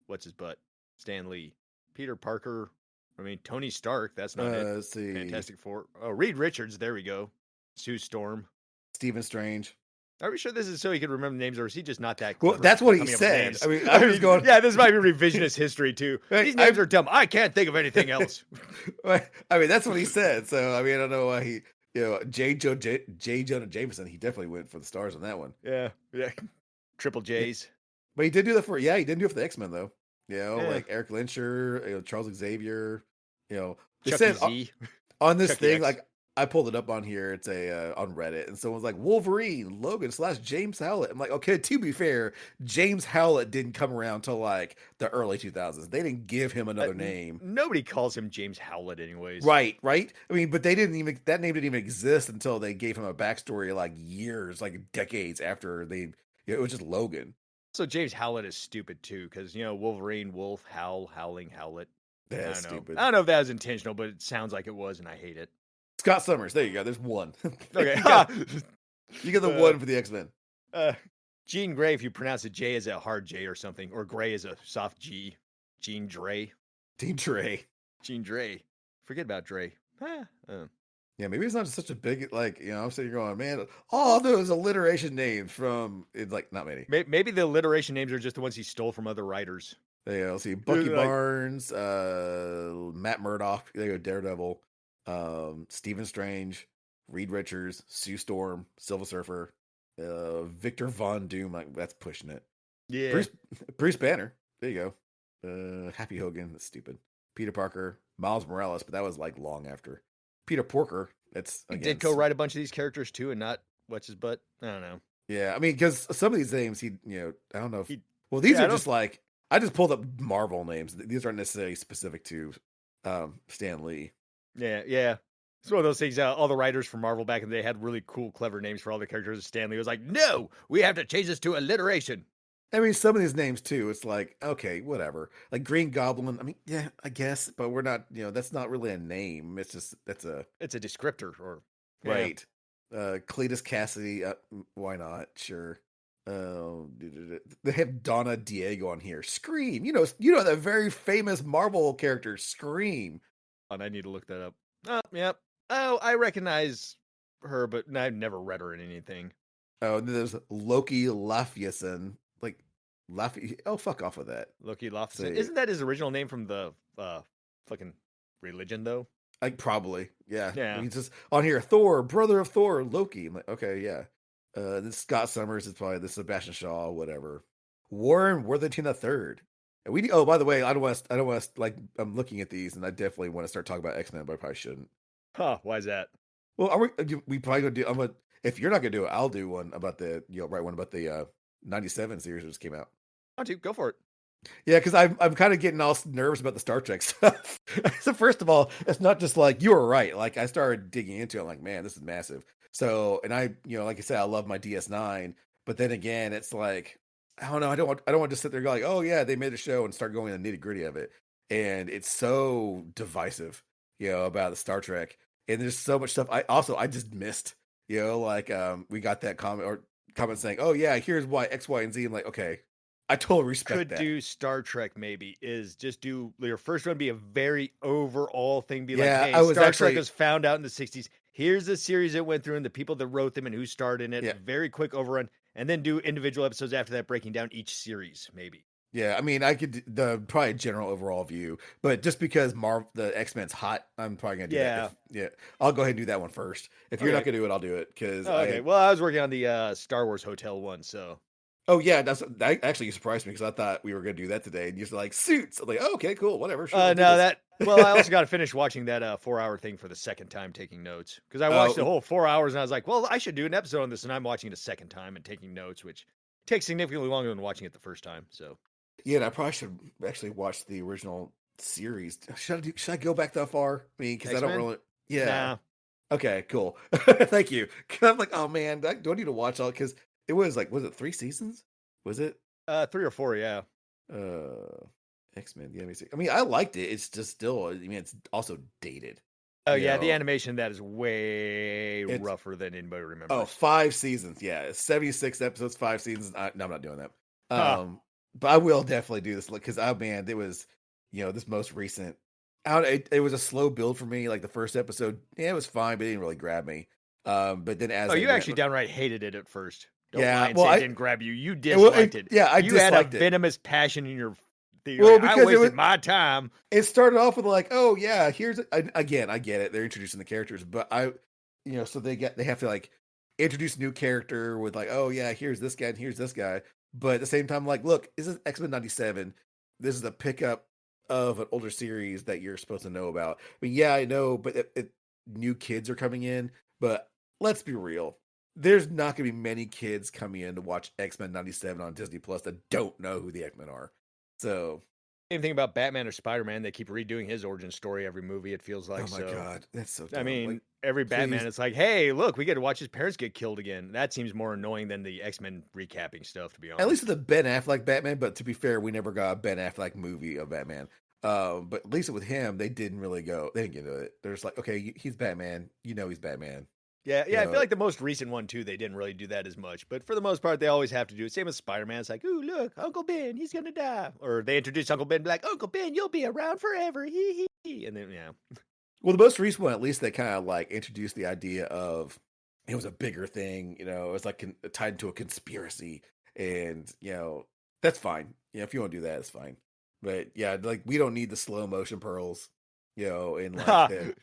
what's his butt? Stan Lee. Peter Parker. I mean Tony Stark. That's not it. Let's see. Fantastic Four. Oh, Reed Richards. There we go. Sue Storm. Stephen Strange. Are we sure this is so he can remember the names, or is he just not that Well, clever? that's what he coming up with said. names? I mean, I was going. Yeah, this might be revisionist history too. Hey, These names are dumb. I can't think of anything else. I mean, that's what he said. So I mean, I don't know why he. J. Jonah Jameson. He definitely went for the stars on that one. Yeah. Triple J's. But he did do that for. Yeah, he didn't do it for the X-Men though. Yeah. Like Eric Lyncher, Charles Xavier. They Chucky said Z. on this Chucky thing, X. like I pulled it up on here. It's on Reddit, and someone's like Wolverine, Logan / James Howlett. I'm like, okay, to be fair, James Howlett didn't come around till like the early 2000s. They didn't give him another name. Nobody calls him James Howlett, anyways. Right. I mean, but that name didn't even exist until they gave him a backstory like years, like decades after it was just Logan. So James Howlett is stupid too, because Wolverine, Wolf, Howl, Howling, Howlett. That's I don't know. stupid. I don't know if that was intentional, but it sounds like it was, and I hate it. Scott Summers. There you go. There's one. Okay. you get the one for the X-Men. Jean Grey, if you pronounce it J as a hard J or something, or Gray as a soft G. Jean Dre. Team Trey. Jean Dre. Forget about Dre. Yeah, maybe it's not such a big, I'm sitting here going, man, all those alliteration names from, it's like, not many. Maybe the alliteration names are just the ones he stole from other writers. Yeah, let's see, Bucky Barnes, Matt Murdock, there you go, Daredevil, Stephen Strange, Reed Richards, Sue Storm, Silver Surfer, Victor Von Doom, like, that's pushing it. Yeah. Bruce Banner, there you go. Happy Hogan, that's stupid. Peter Parker, Miles Morales, but that was like long after. Peter Porker, that's again, Ditko write a bunch of these characters too, and not what's his butt. I don't know. Yeah, I mean, because some of these names, I don't know. These are just like I just pulled up Marvel names. These aren't necessarily specific to Stan Lee. Yeah. It's one of those things. All the writers from Marvel back in the day had really cool, clever names for all the characters. Stan Lee was like, "No, we have to change this to alliteration." I mean, some of these names too. It's like, okay, whatever. Like Green Goblin. I mean, yeah, I guess, but we're not. That's not really a name. It's just it's a descriptor, or right. Cletus Cassidy. Why not? Sure. They have Donna Diego on here. Scream. That very famous Marvel character, Scream. And I need to look that up. Oh, yep. Oh, I recognize her, but I've never read her in anything. Oh, and then there's Loki Laufeyson. Like Laffy. Oh, fuck off with that. Loki Laufeyson. Isn't that his original name from the fucking religion though? Like probably. Yeah. Yeah. He's just on here. Thor, brother of Thor, Loki. I'm like, okay, yeah. This Scott Summers is probably the Sebastian Shaw, whatever. Warren Worthington III. And oh, by the way, I don't want to like I'm looking at these and I definitely want to start talking about X-Men, but I probably shouldn't. Huh, why is that? Well, we probably gonna do if you're not gonna do it, I'll do one about the write one about the 97 series that just came out. Oh, dude, go for it. Yeah, because I'm kind of getting all nervous about the Star Trek stuff. So first of all, it's not just like you were right. Like I started digging into it, I'm like, man, this is massive. So, and I, like I said, I love my DS9, but then again, it's like, I don't know, I don't want to just sit there and go like, oh yeah, they made a show and start going in the nitty gritty of it, and it's so divisive, about the Star Trek, and there's so much stuff. I just missed, we got that comment saying, oh yeah, here's why X, Y, and Z. I'm like, okay. I totally respect that. Could do Star Trek maybe is just do your first one be a very overall thing. Be like, hey, Star Trek was found out in the 60s. Here's the series it went through and the people that wrote them and who starred in it. Yeah. Very quick overrun. And then do individual episodes after that, breaking down each series maybe. Yeah, I mean, I could probably a general overall view, but just because the X-Men's hot, I'm probably gonna do that. I'll go ahead and do that one first. If you're not gonna do it, I'll do it because. Okay. Well, I was working on the Star Wars Hotel one, so. Oh yeah, that actually surprised me because I thought we were going to do that today, and you're like suits. I'm like, oh, okay, cool, whatever. Sure, well, I also got to finish watching that 4-hour thing for the second time, taking notes because I watched the whole 4 hours, and I was like, well, I should do an episode on this, and I'm watching it a second time and taking notes, which takes significantly longer than watching it the first time. So yeah, and I probably should actually watch the original series. Should I go back that far? I mean, because I don't really. Yeah. Nah. Okay, cool. Thank you. 'Cause I'm like, oh man, do I need to watch all? Because it was like, was it 3 seasons? Was it? 3 or 4, yeah. Uh, X-Men, the animated. I mean, I liked it. It's just still. I mean, it's also dated. Oh, You yeah, the know, animation that is way it's rougher than anybody remembers. 5 seasons. Yeah, it's 76 episodes, 5 seasons. No, I'm not doing that. Huh. But I will definitely do this because oh man, it was this most recent. It was a slow build for me. Like the first episode, yeah, it was fine, but it didn't really grab me. But then as Oh, they you went, actually downright hated it at first. Don't lie yeah, and well, say it didn't grab you. You well, disliked it. yeah, I You had a disliked it. venomous passion in your you're Well, like, I because wasted my time. it started off with like, oh yeah, again, I get it. They're introducing the characters, but so they have to like introduce a new character with like, oh yeah, here's this guy and here's this guy. But at the same time, like, look, this is X-Men 97. This is a pickup of an older series that you're supposed to know about. I mean, yeah, I know, but new kids are coming in. But let's be real. There's not going to be many kids coming in to watch X-Men 97 on Disney Plus that don't know who the X-Men are. So Same thing about Batman or Spider-Man. They keep redoing his origin story every movie, it feels like. oh my So, god, that's so I dumb. mean, Like, every Batman, please. it's like, hey, look, we get to watch his parents get killed again. That seems more annoying than the X-Men recapping stuff, to be At least honest. with the Ben Affleck Batman, but to be fair, we never got a Ben Affleck movie of Batman. But at least with him, they didn't really go. They didn't get into it. They're just like, okay, he's Batman. He's Batman. Yeah, You yeah, I feel know, like the most recent one too, they didn't really do that as much. But for the most part, they always have to do it. Same with Spider-Man. It's like, ooh, look, Uncle Ben, he's gonna die. Or they introduce Uncle Ben, be like, Uncle Ben, you'll be around forever. Hee. And then yeah. well, the most recent one, at least they kind of like introduced the idea of it was a bigger thing. It was like tied into a conspiracy, and that's fine. If you want to do that, it's fine. But yeah, like we don't need the slow motion pearls. In like the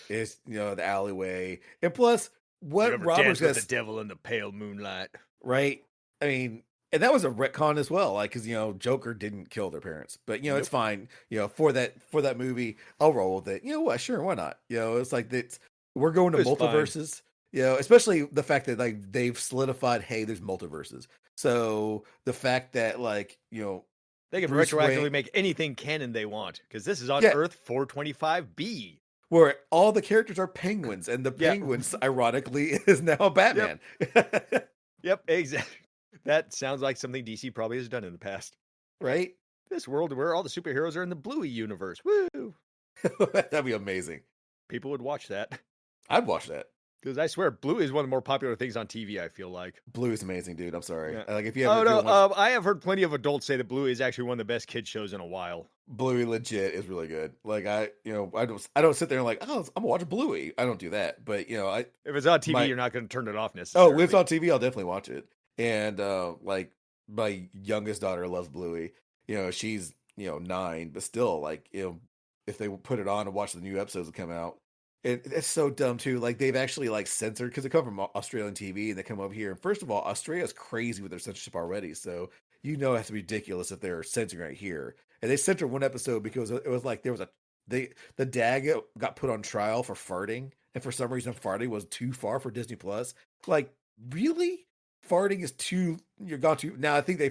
It's the alleyway, and plus, what Whatever Robert's dance with gonna the devil in the pale moonlight. right? I mean, and that was a retcon as well, like because Joker didn't kill their parents, but it's Nope. fine. For that movie, I'll roll with it. You know what? Sure, why not? It's like we're going to It was fine. multiverses. Especially the fact that like they've solidified, hey, there's multiverses. So the fact that like They can Bruce Wayne, retroactively make anything canon they want. Because this is on yeah, Earth 425B. where all the characters are penguins, and the Yeah. penguins, ironically, is now Batman. Yep, exactly. That sounds like something DC probably has done in the past. Right? This world where all the superheroes are in the Bluey universe. Woo! That'd be amazing. People would watch that. I'd watch that. Because I swear, Bluey is one of the more popular things on TV, I feel like. Blue is amazing, dude. I'm sorry. Yeah. Like if you Oh, ever no. watch I have heard plenty of adults say that Bluey is actually one of the best kid shows in a while. Bluey, legit is really good. Like I don't sit there and like, oh, I'm gonna watch Bluey. I don't do that, but If it's on TV, my- you're not going to turn it off necessarily. oh, if it's on TV, I'll definitely watch it. And like my youngest daughter loves Bluey. She's 9, but still, like if they put it on and watch the new episodes that come out, it's so dumb too. Like they've actually like censored because they come from Australian TV and they come over here. And first of all, Australia's crazy with their censorship already, so it has to be ridiculous if they're censoring right here. And they censored one episode because it was like there was the dad got put on trial for farting, and for some reason farting was too far for Disney Plus. Like really, farting is too you're gone too. Now I think they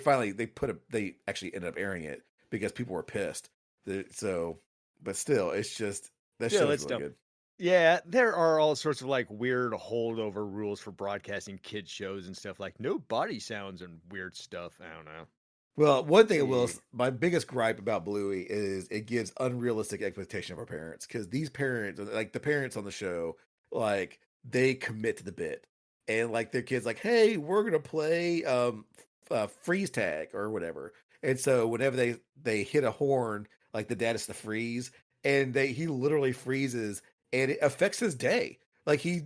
actually ended up airing it because people were pissed. But still, it's just that Yeah, show that's is really dumb. good. Yeah, there are all sorts of like weird holdover rules for broadcasting kids shows and stuff like no body sounds and weird stuff. I don't know. Well, one thing See. my biggest gripe about Bluey is it gives unrealistic expectation of our parents because these parents, like the parents on the show, like they commit to the bit, and like their kids, like, hey, we're gonna play freeze tag or whatever, and so whenever they hit a horn, like the dad is to freeze, and he literally freezes, and it affects his day. Like he's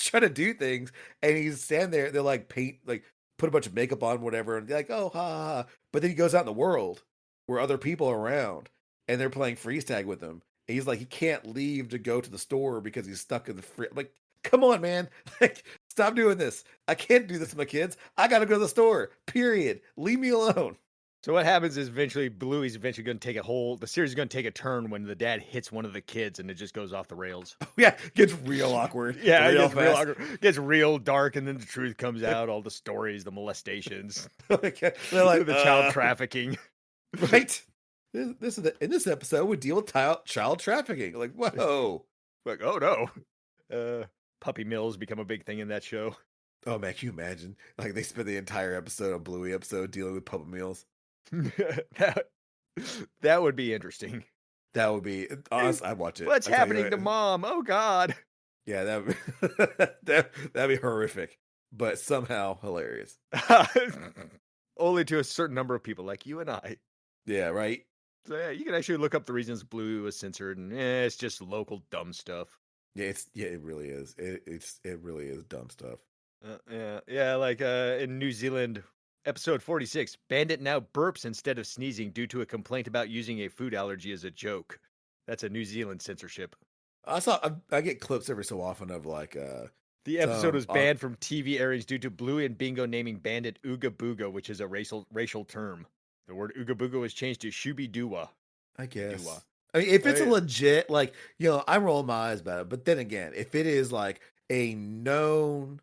trying to do things, and he's standing there. They're like put a bunch of makeup on, whatever, and they're like, oh, ha, ha, ha. But then he goes out in the world where other people are around and they're playing freeze tag with him. And he's like, he can't leave to go to the store because he's stuck in the like, come on, man. Like, stop doing this. I can't do this to my kids. I got to go to the store, period. Leave me alone. So what happens is eventually Bluey's eventually going to take the series is going to take a turn when the dad hits one of the kids and it just goes off the rails. Yeah, gets real awkward. Yeah, it real gets real, fast. awkward. Gets real dark, and then the truth comes out. All the stories, the molestations, Okay. They're like, the child trafficking. right? In this episode, we deal with child trafficking. Like, whoa. Like, oh no, Uh, Puppy mills become a big thing in that show. Oh man, can you imagine? Like they spent the entire episode, a Bluey episode, dealing with puppet meals. that, that would be interesting. That would be honest. I'd watch it. What's I tell you happening to what, mom? Oh God. yeah, that'd be horrific, but somehow hilarious. Only to a certain number of people like you and I. Yeah, right. So yeah, you can actually look up the reasons Blue was censored, and it's just local dumb stuff. Yeah, it really is. It really is dumb stuff. Yeah, like in New Zealand, episode 46, Bandit now burps instead of sneezing due to a complaint about using a food allergy as a joke. That's a New Zealand censorship. I get clips every so often of like The episode some was banned from TV airings due to Bluey and Bingo naming Bandit Ooga Booga, which is a racial term. The word Ooga Booga was changed to Shooby Doowa. I guess. Doowa. I mean, if it's Oh, a yeah. legit, like, I roll my eyes about it. But then again, if it is like a known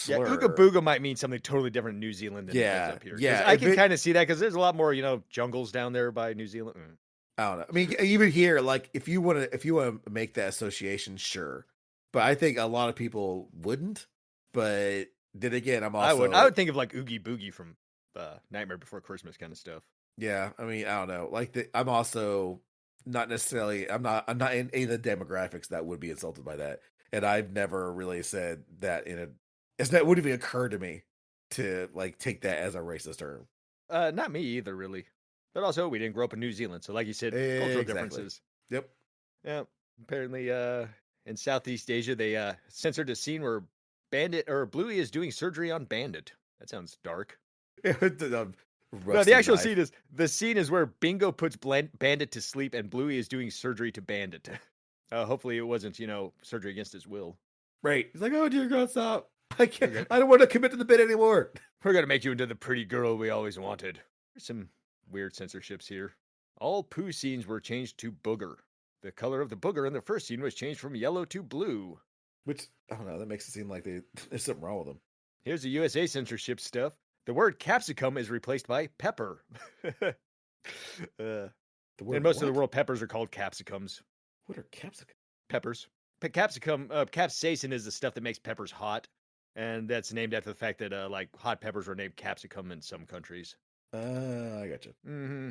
Yeah, slur, Ooga Booga might mean something totally different in New Zealand than it does yeah, up here. 'Cause yeah. I If can it, kind of see that because there's a lot more, jungles down there by New Zealand. I don't know. I mean, even here, like, if you want to make that association, sure. But I think a lot of people wouldn't. But then again, I'm also, I would think of like Oogie Boogie from Nightmare Before Christmas kind of stuff. yeah. I mean, I don't know. Like, I'm also not necessarily. I'm not in any of the demographics that would be insulted by that. And I've never really said that it wouldn't even occur to me to like take that as a racist term. Not me either, really. But also, we didn't grow up in New Zealand, so like you said, cultural Exactly. differences. Yep. Yeah, apparently, in Southeast Asia, they censored a scene where Bandit or Bluey is doing surgery on Bandit. That sounds dark. No, the actual scene is where Bingo puts Bandit to sleep, and Bluey is doing surgery to Bandit. Hopefully, it wasn't surgery against his will. Right. He's like, oh dear God, stop! I can't. I don't want to commit to the bit anymore. We're gonna make you into the pretty girl we always wanted. There's some weird censorships here. All poo scenes were changed to booger. The color of the booger in the first scene was changed from yellow to blue. Which I don't know. That makes it seem like there's something wrong with them. Here's the USA censorship stuff. The word capsicum is replaced by pepper. In most of the world, peppers are called capsicums. What are capsicum? Peppers. Capsaicin is the stuff that makes peppers hot, and that's named after the fact that like hot peppers were named capsicum in some countries. I gotcha. Mm-hmm.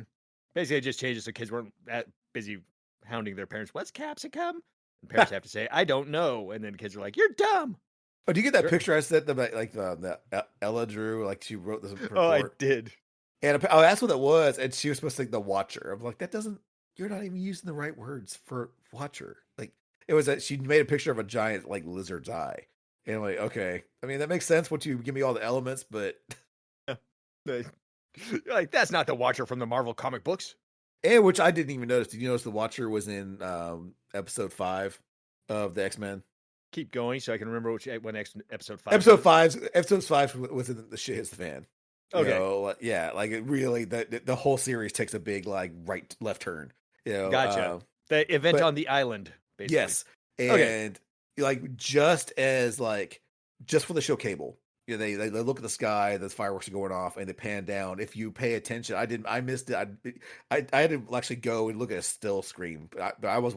Basically, it just changes so kids weren't that busy hounding their parents. What's capsicum? And parents have to say, I don't know. And then kids are like, you're dumb. Oh, do you get that picture I sent them? Like the Ella drew, like she wrote this report. Oh, I did. And I asked what that was, and she was supposed to think the Watcher. I'm like, that doesn't. You're not even using the right words for Watcher. Like it was that she made a picture of a giant like lizard's eye, and I'm like, okay. I mean, that makes sense once you give me all the elements, but like that's not the Watcher from the Marvel comic books. And which I didn't even notice. Did you notice the Watcher was in episode 5 of the X-Men? Keep going so I can remember when episode 5. Episode 5 was in the shit hits the fan. Okay. Yeah, like it really the whole series takes a big like left turn. Gotcha. The event on the island, basically. Yes. And like just for the show Cable, they look at the sky, the fireworks are going off, and they pan down. If you pay attention, I missed it. I had to actually go and look at a still screen. But I was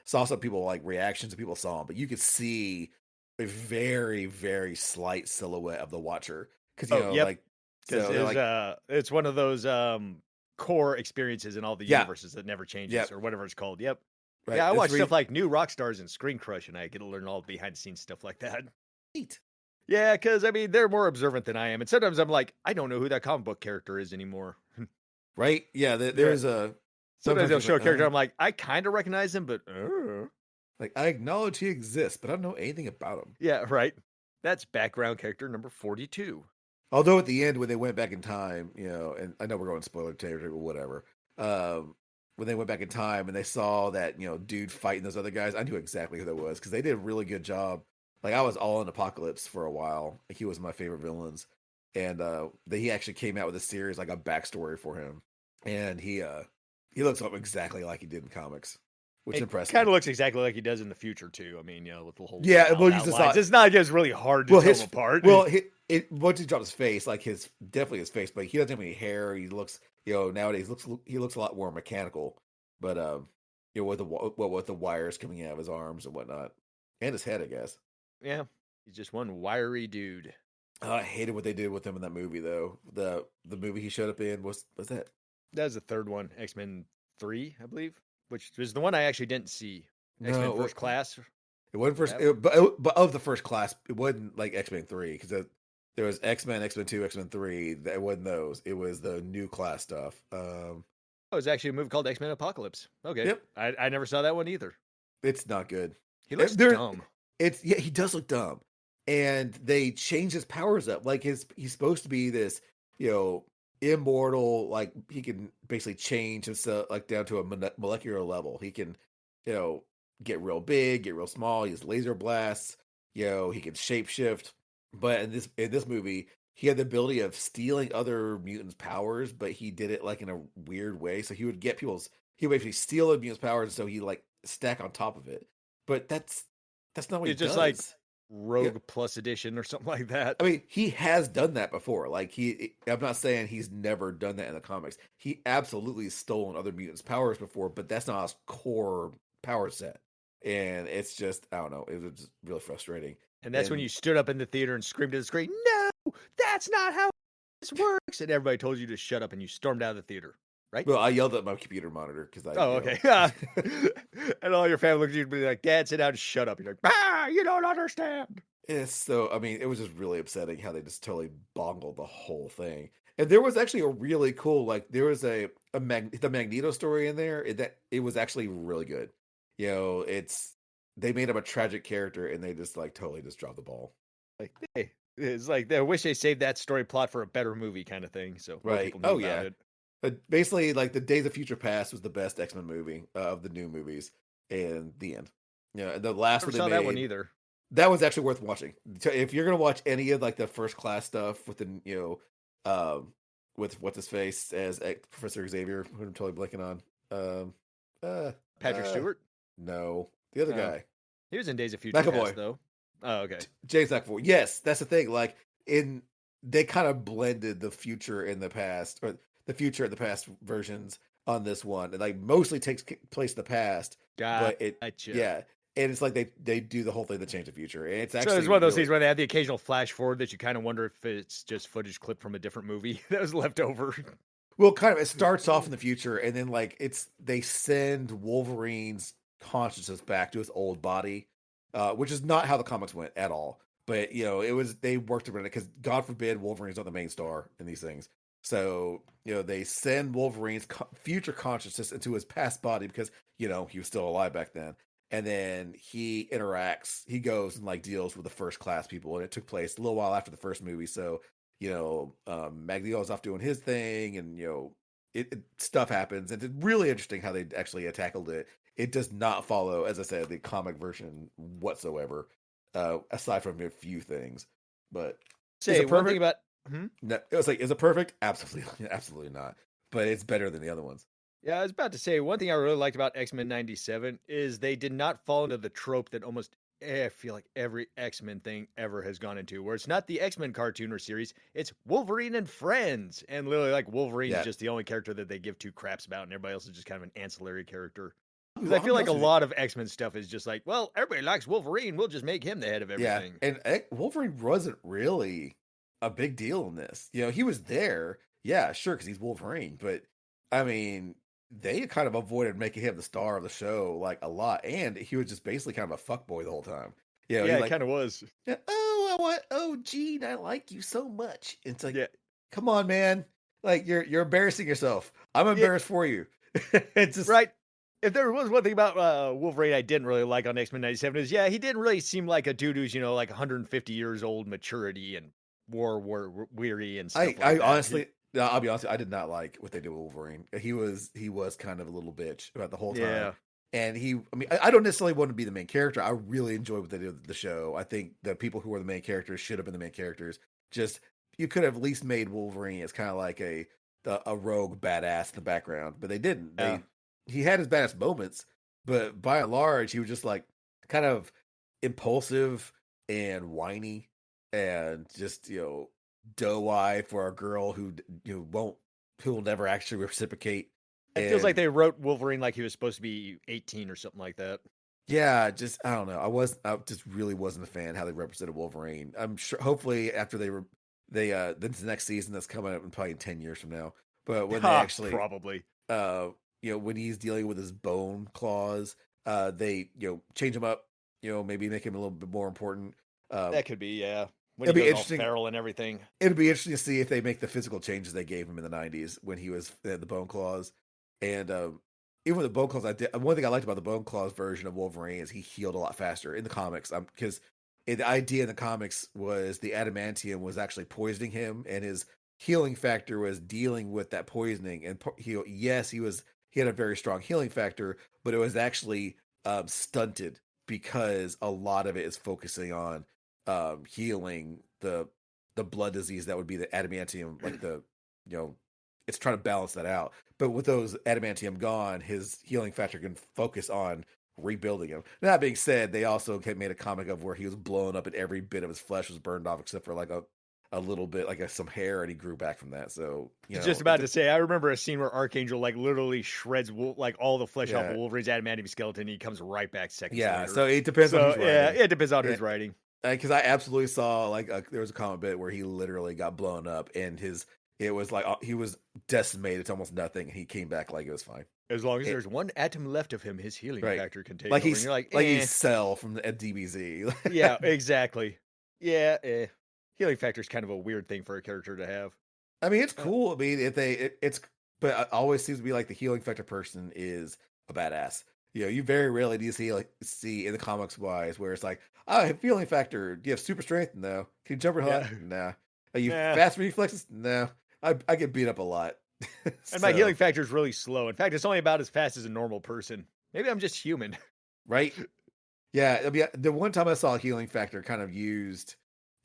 saw some people like reactions that people saw them, but you could see a very, very slight silhouette of the Watcher. Because it's one of those core experiences in all the universes that never changes or whatever it's called. Yep. Right. Yeah, I watch stuff like New Rockstars and Screen Crush, and I get to learn all behind the scenes stuff like that. Neat. Yeah, because I mean they're more observant than I am, and sometimes I'm like, I don't know who that comic book character is anymore. Right? Yeah, there's a sometimes they'll show a character. I'm like, I kind of recognize him, but like I acknowledge he exists, but I don't know anything about him. Yeah, right. That's background character number 42. Although at the end, when they went back in time, and I know we're going spoiler territory, but whatever. When they went back in time and they saw that dude fighting those other guys, I knew exactly who that was because they did a really good job. Like I was all in Apocalypse for a while. Like, he was my favorite villains, and he actually came out with a series like a backstory for him, and he looks up exactly like he did in comics, which is impressive. Kind of looks exactly like he does in the future too. I mean, with the whole it's not like it's really hard to tell him apart. Well, once he drops his face, like definitely his face, but he doesn't have any hair. He looks, nowadays he looks a lot more mechanical, but with the wires coming out of his arms and whatnot. and his head, I guess. Yeah, he's just one wiry dude. I hated what they did with him in that movie, though. The movie he showed up in was that? That was the third one, X-Men 3, I believe, which was the one I actually didn't see. X-Men No, First Class. it wasn't first, That one? but of the first class, it wasn't like X-Men 3 because there was X-Men, X-Men 2, X-Men 3. That wasn't those. It was the new class stuff. Oh, it was actually a movie called X-Men Apocalypse. Okay. Yep, I never saw that one either. it's not good. He looks There, dumb. yeah, he does look dumb, and they changed his powers up. Like he's supposed to be this, immortal. Like he can basically change himself like down to a molecular level. He can, you know, get real big, get real small. He has laser blasts. He can shapeshift. But in this movie, he had the ability of stealing other mutants' powers, but he did it like in a weird way. So he would basically steal a mutant's powers, and so he like stack on top of it. But that's not what he It's just like does. Yeah, Rogue Plus Edition or something like that. I mean, he has done that before. Like I'm not saying he's never done that in the comics. He absolutely stolen other mutants' powers before, but that's not his core power set. And it's just, I don't know, it was just really frustrating. And that's when And you stood up in the theater and screamed at the screen, "No, that's not how this works!" And everybody told you to shut up, and you stormed out of the theater, right? well, I yelled at my computer monitor because Oh, okay. And all your family looked at you and be like, "Dad, sit down and shut up." You're like, "Ah, you don't understand." it's so, I mean, it was just really upsetting how they just totally bungled the whole thing. And there was actually a really cool, like, there was the Magneto story in there that it was actually really good. They made him a tragic character and they just like totally just dropped the ball. Like, hey, it's like I wish they saved that story plot for a better movie kind of thing, so more Right. people knew Oh, about yeah. it. But basically, like, the Days of Future Past was the best X-Men movie of the new movies, and the end. The last Never one they saw that one made, either. that was actually worth watching. If you're gonna watch any of like the first class stuff with with what's his face as Professor Xavier, who I'm totally blanking on. Patrick Stewart. No, the other Oh, guy, he was in Days of Future McAvoy, Past, though. Oh, okay. James McAvoy. Yes, that's the thing. Like they kind of blended the future and the past, or the future and the past versions on this one. It like mostly takes place in the past, but Gotcha. yeah, and it's like they do the whole thing to change the future, and it's So actually it's one of those really things where they have the occasional flash forward that you kind of wonder if it's just footage clipped from a different movie that was left over. well, kind of. It starts off in the future, and then like they send Wolverine's consciousness back to his old body, which is not how the comics went at all. But it was they worked around it because God forbid Wolverine's not the main star in these things. So they send Wolverine's future consciousness into his past body because he was still alive back then, and then he goes and like deals with the first class people, and it took place a little while after the first movie. So Magneto's off doing his thing, and stuff happens, and it's really interesting how they actually tackled it. It does not follow, as I said, the comic version whatsoever, aside from a few things. But is Say it one thing perfect? about. No, it was like, is it perfect? Absolutely, absolutely not. But it's better than the other ones. Yeah, I was about to say one thing I really liked about X-Men 97 is they did not fall into the trope that almost I feel like every X-Men thing ever has gone into, where it's not the X-Men cartoon or series, it's Wolverine and friends. And literally like Wolverine's Yeah. just the only character that they give two craps about, and everybody else is just kind of an ancillary character. Because Well, I I'll feel be like a honest with you. lot of X-Men stuff is just like, well, everybody likes Wolverine, we'll just make him the head of Yeah, everything. and Wolverine wasn't really a big deal in this. He was there, yeah, sure, because he's Wolverine. But I mean, they kind of avoided making him the star of the show like a lot, and he was just basically kind of a fuckboy the whole time. Yeah, He it like, kind of was. yeah, oh, Gene, I like you so much. It's like, Yeah. come on, man, like you're embarrassing yourself. I'm Yeah, embarrassed for you. It's just right. If there was one thing about Wolverine I didn't really like on X-Men 97 is, yeah, he didn't really seem like a dude who's, like 150 years old, maturity and war weary and stuff I like that. honestly, no, I'll be honest, I did not like what they did with Wolverine. He was kind of a little bitch about the whole time. Yeah. And I mean, I don't necessarily want to be the main character. I really enjoy what they did with the show. I think the people who were the main characters should have been the main characters. Just, you could have at least made Wolverine as kind of like a rogue badass in the background, but they didn't. Yeah. He had his badass moments, but by and large, he was just like kind of impulsive and whiny and just doe-eyed for a girl who who will never actually reciprocate. It feels like And they wrote Wolverine like he was supposed to be 18 or something like that. Yeah, just I don't know. I just really wasn't a fan how they represented Wolverine. I'm sure hopefully after the next season that's coming up in probably 10 years from now. But when they actually Probably. uh when he's dealing with his bone claws, they change him up, maybe make him a little bit more important. Um That could be, yeah. When he it'll be goes all interesting. feral and everything. It'll be interesting to see if they make the physical changes they gave him in the '90s when he was the bone claws, and even with the bone claws, I did one thing I liked about the bone claws version of Wolverine is he healed a lot faster in the comics. Because the idea in the comics was the adamantium was actually poisoning him, and his healing factor was dealing with that poisoning. And he had a very strong healing factor, but it was actually stunted because a lot of it is focusing on healing the blood disease that would be the adamantium, like you know, it's trying to balance that out. But with those adamantium gone, his healing factor can focus on rebuilding him. That being said, they also made a comic of where he was blown up and every bit of his flesh was burned off except for like a little bit, like some hair, and he grew back from that. So I was just about to say, I remember a scene where Archangel like literally shreds like all the flesh off of yeah, Wolverine's adamantium skeleton. And he comes right back seconds yeah. later. So it depends on So who's yeah, writing. it depends on Yeah, who's writing. because I absolutely saw there was a comic bit where he literally got blown up and it was like he was decimated to almost nothing, and he came back like it was fine. As long as It, there's one atom left of him, his healing right, factor can take like over. And you're like, he's Cell from the DBZ. yeah, exactly. Yeah, healing factor is kind of a weird thing for a character to have. I mean, it's Uh, cool. I mean, if it's but it always seems to be like the healing factor person is a badass. You very rarely do you see in the comics wise where it's like, oh, I have healing factor. Do you have super strength? No. Can you jump or yeah, hunt? Nah. Are you yeah. fast reflexes? No. I get beat up a lot. And my healing So factor is really slow. In fact, it's only about as fast as a normal person. Maybe I'm just human. right. Yeah, I mean, the one time I saw a healing factor kind of used,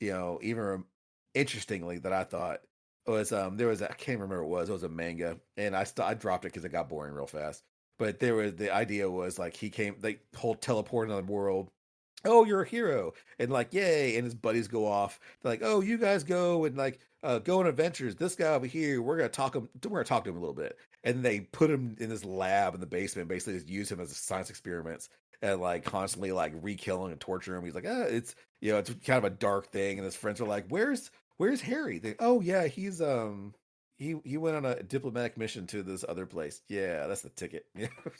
even interestingly that I thought was there was I can't remember what it was a manga, and I dropped it because it got boring real fast. But the idea was like they whole teleport another world. Oh, you're a hero, and like yay, and his buddies go off. They're like, oh, you guys go and like go on adventures. This guy over here, we're gonna talk to him a little bit, and they put him in this lab in the basement, basically just use him as science experiments and like constantly like re-kill him and torture him. He's like, it's it's kind of a dark thing, and his friends are like, where's Harry? Oh yeah, he went on a diplomatic mission to this other place. Yeah, that's the ticket.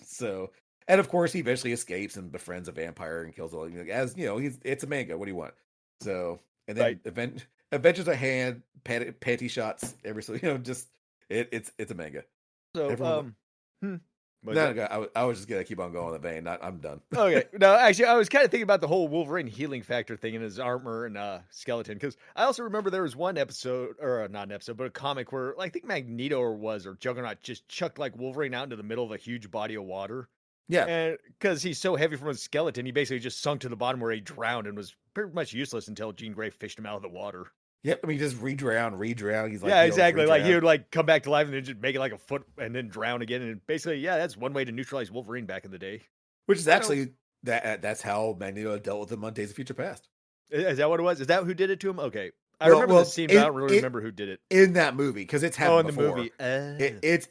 So and of course he eventually escapes and befriends a vampire and kills all as it's a manga. What do you want? So and Right. then Adventures of Hand, panty shots every so just it's a manga. So, Everyone hmm. What's no, that? no, I was just gonna keep on going the vein. I'm done. Okay. No, actually, I was kind of thinking about the whole Wolverine healing factor thing in his armor and skeleton because I also remember there was one episode, or not an episode, but a comic where like, I think Magneto or Juggernaut just chucked like Wolverine out into the middle of a huge body of water. Yeah. And because he's so heavy from his skeleton, he basically just sunk to the bottom where he drowned and was pretty much useless until Jean Grey fished him out of the water. Yep. I mean, just re-drown. He's like, Yeah, he always exactly. Like he re-drown. would like come back to life and then just make it like a foot and then drown again. And basically, yeah, that's one way to neutralize Wolverine back in the day. Which is I don't. actually that's how Magneto dealt with him on Days of Future Past. Is that what it was? Is that who did it to him? Okay, I Well, remember the scene, but I don't really in remember who did it. that movie because it's Oh, happened in the before. movie.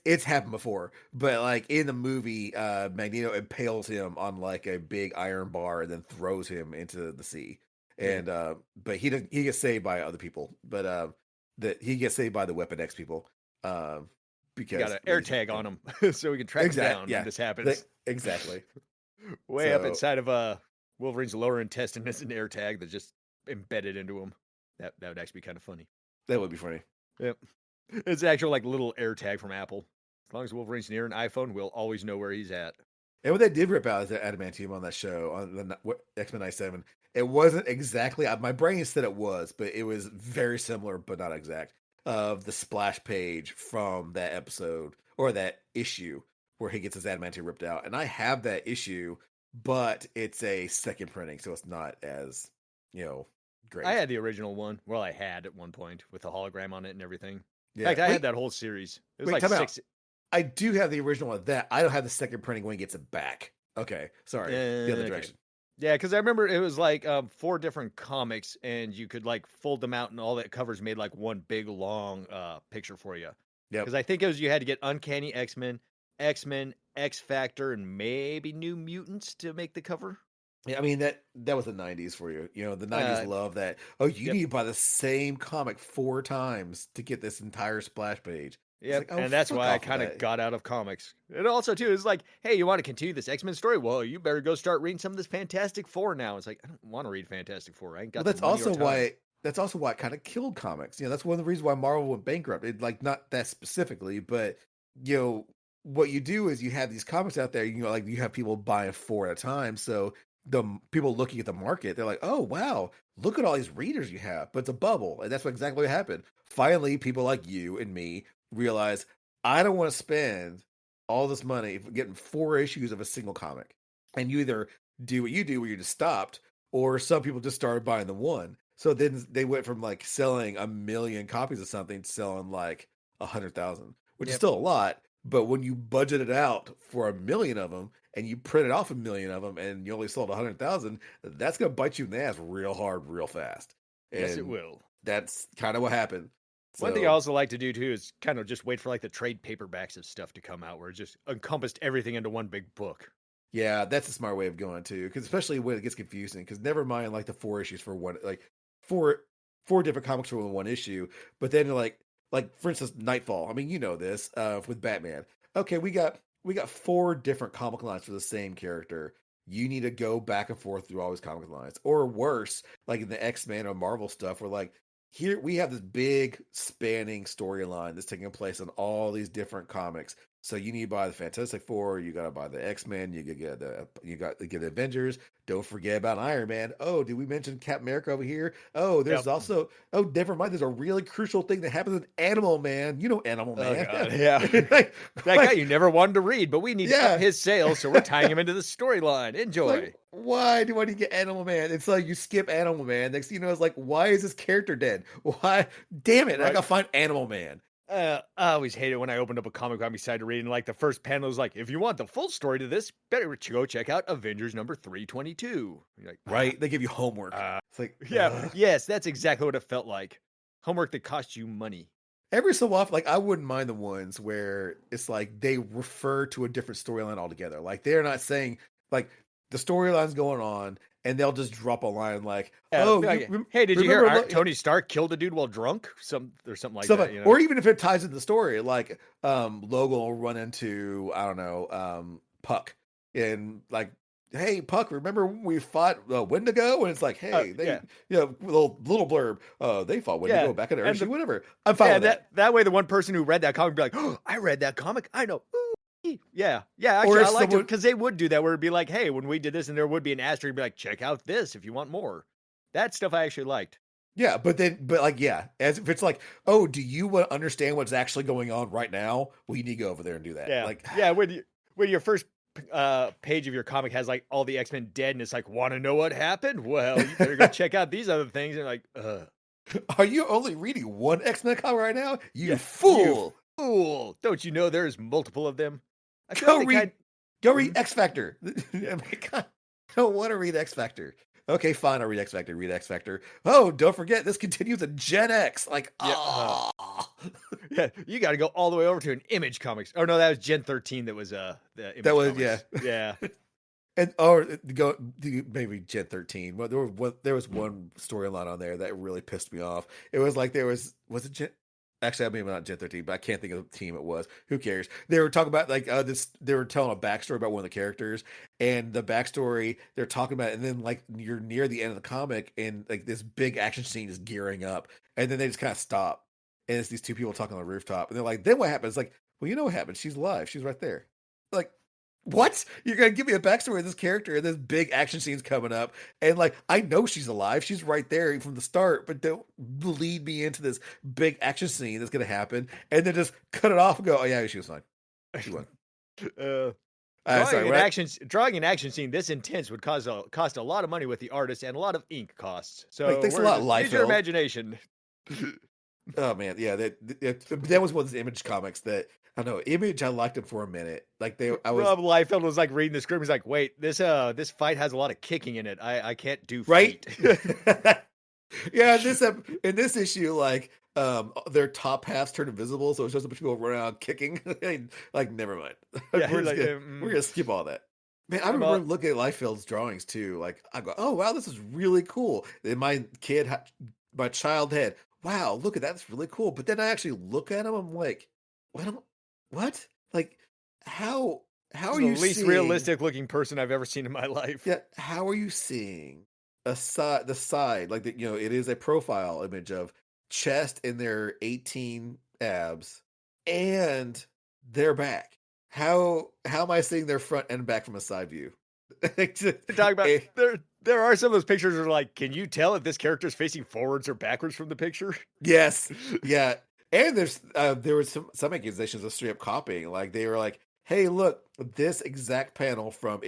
It's happened before, but like in the movie, Magneto impales him on like a big iron bar and then throws him into the sea. And but he gets saved by other people, but that he gets saved by the Weapon X people, You got because an air tag on him so we can track him down yeah, when this happens. exactly. Way up So inside of Wolverine's lower intestine is an air tag that's just embedded into him. That would actually be kind of funny. that would be funny. Yep. It's an actual like little air tag from Apple. As long as Wolverine's near an iPhone, we'll always know where he's at. And what they did rip out is the adamantium on that show on the X-Men 97. It wasn't exactly my brain said it was, but it was very similar, but not exact. Of the splash page from that episode or that issue where he gets his adamantium ripped out, and I have that issue, but it's a second printing, so it's not as great. I had the original one. Well, I had at one point with the hologram on it and everything. In Yeah, fact, I had that whole series. It was wait, like time out. 6. I do have the original of that. I don't have the second printing when he gets it back. Okay, sorry, the other Okay. direction. Yeah, because I remember it was like 4 different comics, and you could like fold them out, and all that covers made like one big long picture for you. Yep. Because I think it was you had to get Uncanny X-Men, X-Men, X-Factor, and maybe New Mutants to make the cover. Yeah, I mean that was the '90s for you. You know, the '90s Uh, love that. Oh, you yep, need to buy the same comic 4 times to get this entire splash page. It's yep, like, oh, and that's fuck why I off with kind of that. got out of comics. And also too, it's like, hey, you want to continue this X-Men story? Well, you better go start reading some of this Fantastic Four now. It's like I don't want to read Fantastic Four. I ain't Well, got the money or time. that's also why it kind of killed comics. You know, that's one of the reasons why Marvel went bankrupt. Like not that specifically, but you know, what you do is you have these comics out there. You know, like you have people buying 4 at a time. So people looking at the market, they're like, oh wow, look at all these readers you have. But it's a bubble, and that's exactly what happened. Finally, people like you and me realize I don't want to spend all this money for getting 4 issues of a single comic. And you either do what you do, where you just stopped, or some people just started buying the one. So then they went from like selling 1 million copies of something to selling like 100,000, which is Yep. still a lot. But when you budget it out for 1 million of them and you printed off 1 million of them and you only sold 100,000, that's going to bite you in the ass real hard, real fast. Yes, it And will. that's kind of what happened. One thing I So also like to do too is kind of just wait for like the trade paperbacks of stuff to come out, where it just encompassed everything into one big book. yeah, that's a smart way of going too, because especially when it gets confusing. Because never mind like the 4 issues for one, like four different comics for one issue, but then like for instance, Nightfall. I mean, you know this with Batman. Okay, we got 4 different comic lines for the same character. You need to go back and forth through all these comic lines, or worse, like in the X-Men or Marvel stuff, where like here we have this big spanning storyline that's taking place in all these different comics. So you need to buy the Fantastic Four, you gotta buy the X-Men, you got to get the Avengers. Don't forget about Iron Man. Oh, did we mention Captain America over here? Oh, there's Yep. also never mind. There's a really crucial thing that happens in Animal Man. You know Animal Oh Man. god, yeah. like, That guy like, you never wanted to read, but we need to up yeah. his sales, so we're tying him into the storyline. Like, Enjoy. why do I need to get Animal Man? It's like you skip Animal Man. Next thing you know, it's like, why is this character dead? Why? Damn it! I Right. gotta find Animal Man. I always hate it when I opened up a comic I'm excited to read, and like the first panel is like, if you want the full story to this, better go check out Avengers number 322. You're like, Right? They give you homework. uh, It's like, yeah, yes, that's exactly what it felt like. Homework that costs you money. every so often, like I wouldn't mind the ones where it's like they refer to a different storyline altogether. Like they're not saying like the storyline's going on, and they'll just drop a line like, "Oh, Be you like, hey, did you hear remember Tony Stark killed a dude while drunk? Or something like stuff?" that, you know? Or even if it ties into the story, like Logan will run into I don't know Puck, and like, "Hey, Puck, remember when we fought Wendigo?" And it's like, "Hey, they Yeah, little blurb, they fought yeah, Wendigo back in and Earth, whatever." I'm fine yeah, with that. that way the one person who read that comic would be like, oh, I read that comic. I know. Ooh, yeah, yeah. Or Actually, if I liked it someone because they would do that, where it'd be like, hey, when we did this, and there would be an asterisk, be like, check out this if you want more. That stuff I actually liked. Yeah, but like, yeah, as if it's like, oh, do you want to understand what's actually going on right now? Well, you need to go over there and do that. Yeah, Like, yeah. When your first page of your comic has like all the X-Men dead, and it's like, want to know what happened? Well, you better go check out these other things. And like, are you only reading one X-Men comic right now? You yeah, fool! fool! Don't you know there's multiple of them? I feel Go like they read, kind. go read Mhm. X Factor. I don't want to read X Factor. Okay, fine. I'll read X Factor. Read X Factor. Oh, don't forget this continues in Gen X. Like, Yeah, yeah. You got to go all the way over to an Image Comics. Oh no, that was Gen 13. That was the Image that was Comics. Yeah. and or go maybe Gen 13. Well, there was one storyline on there that really pissed me off. It was like there was it Gen. Actually, I mean not Gen 13, but I can't think of the team it was. Who cares? They were talking about like this. They were telling a backstory about one of the characters, and the backstory they're talking about, and then like you're near the end of the comic, and like this big action scene is gearing up, and then they just kind of stop, and it's these 2 people talking on the rooftop, and they're like, "Then what happens?" Like, well, you know what happens? She's alive. She's right there. Like, what? You're gonna give me a backstory of this character and this big action scene's coming up, and like I know she's alive, she's right there from the start, but don't lead me into this big action scene that's gonna happen, and then just cut it off and go, oh yeah, she was fine, she won. Uh, Sorry, drawing an action scene this intense would cost a lot of money with the artist and a lot of ink costs. like So thanks a lot, use your Liefeld. imagination. Oh man, yeah, that was one of those Image comics that I don't know. Image, I liked them for a minute. Like I was Rob Liefeld was like reading the script. He's like, "Wait, this fight has a lot of kicking in it. I can't do right. feet." Yeah, in this issue, like their top halves turn invisible, so it's just a bunch of people running around kicking. Like, never mind. Yeah, we're just like gonna we're gonna skip all that. Man, I I'm remember looking at Liefeld's drawings too. Like, I go, "Oh wow, this is really cool." And my child had, "Wow, look at that, that's really cool." But then I actually look at him, I'm like, "What? What? Like, how how this are is the you least seeing? realistic looking person I've ever seen in my life. Yeah, how are you seeing the side like that? It is a profile image of chest in their 18 abs and their back. How am I seeing their front and back from a side view? It's just- To talk about eh, there are some of those pictures that are like, can you tell if this character is facing forwards or backwards from the picture? yes, yeah, and there was some accusations of straight up copying. Like they were like, "Hey, look, this exact panel from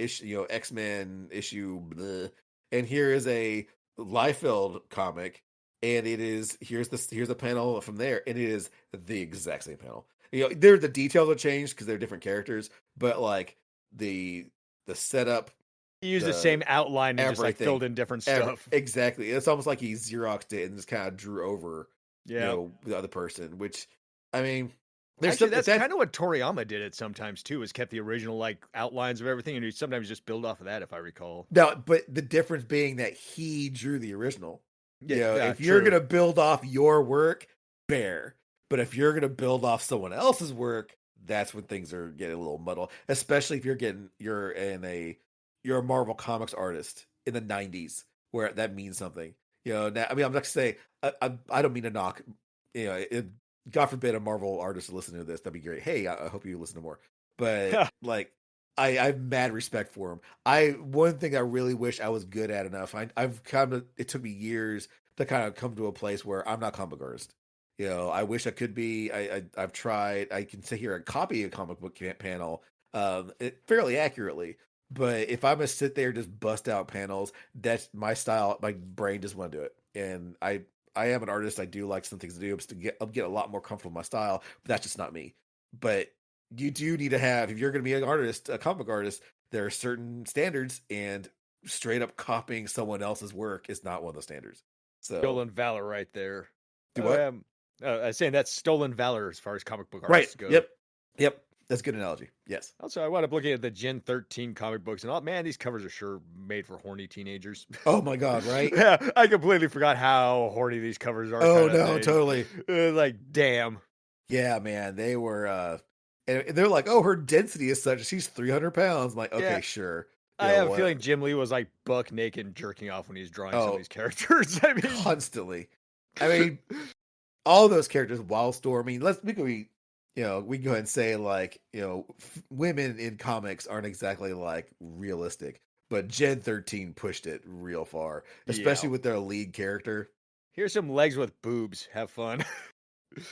X-Men issue, bleh, and here is a Liefeld comic, and here's a panel from there, and it is the exact same panel. The details are changed because they're different characters, but like the the setup, He used the the same outline and just like everything, filled in different stuff. exactly. It's almost like he Xeroxed it and just kind of drew over, Yeah. the other person. Which, I mean, there's Actually, some if that's that's kind of what Toriyama did it sometimes too, is kept the original like outlines of everything and he sometimes just build off of that if I recall. now, but the difference being that he drew the original. Yeah, yeah, If you're true. gonna build off your work, fair. But if you're gonna build off someone else's work, that's when things are getting a little muddled. Especially if you're a Marvel Comics artist in the '90s, where that means something. Now, I mean, I'm not saying I don't mean to knock. God forbid a Marvel artist to listen to this. That'd be great. Hey, I hope you listen to more. But like, I have mad respect for him. One thing I really wish I was good at enough. I've kind of it took me years to kind of come to a place where I'm not comic artist. I wish I could be. I've tried. I can sit here and copy a comic book panel, fairly accurately. But if I'm gonna sit there and just bust out panels, that's my style. My brain just won't do it. And I am an artist. I do like some things to do. I'll get a lot more comfortable with my style. But that's just not me. But you do need to have, if you're going to be an artist, a comic artist, there are certain standards, and straight up copying someone else's work is not one of those standards. So, Stolen valor right there. do Oh, what? I was saying that's stolen valor as far as comic book Right. artists go. Yep. Yep. That's a good analogy. Yes. Also, I wound up looking at the Gen 13 comic books, and oh man, these covers are sure made for horny teenagers. Oh my God. Right. Yeah, I completely forgot how horny these covers are. Oh Kind of no. thing. Totally. Like, damn. Yeah, man. They were, and they're like, oh, her density is such. She's 300 pounds. I'm like, Yeah, okay, sure. I have a What? feeling Jim Lee was like buck naked and jerking off when he's drawing some of Oh, these characters. I mean, constantly. I mean, all those characters, Wildstorm. I mean, we can go ahead and say like, women in comics aren't exactly like realistic, but Gen 13 pushed it real far, yeah. especially with their lead character. Here's some legs with boobs. Have fun. Yeah,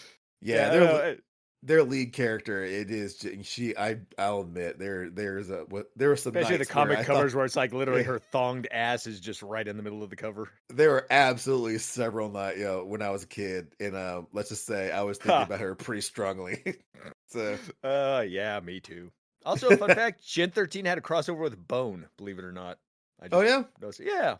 Yeah, I know. their lead character. It is I'll admit there were some Especially the nights where comic I thought, covers where it's like literally yeah, her thonged ass is just right in the middle of the cover. there were absolutely several nights, when I was a kid, and let's just say I was thinking Ha. about her pretty strongly. So. Yeah, me too. Also, fun fact: Gen 13 had a crossover with Bone. Believe it or not, I Oh just yeah. noticed. Yeah,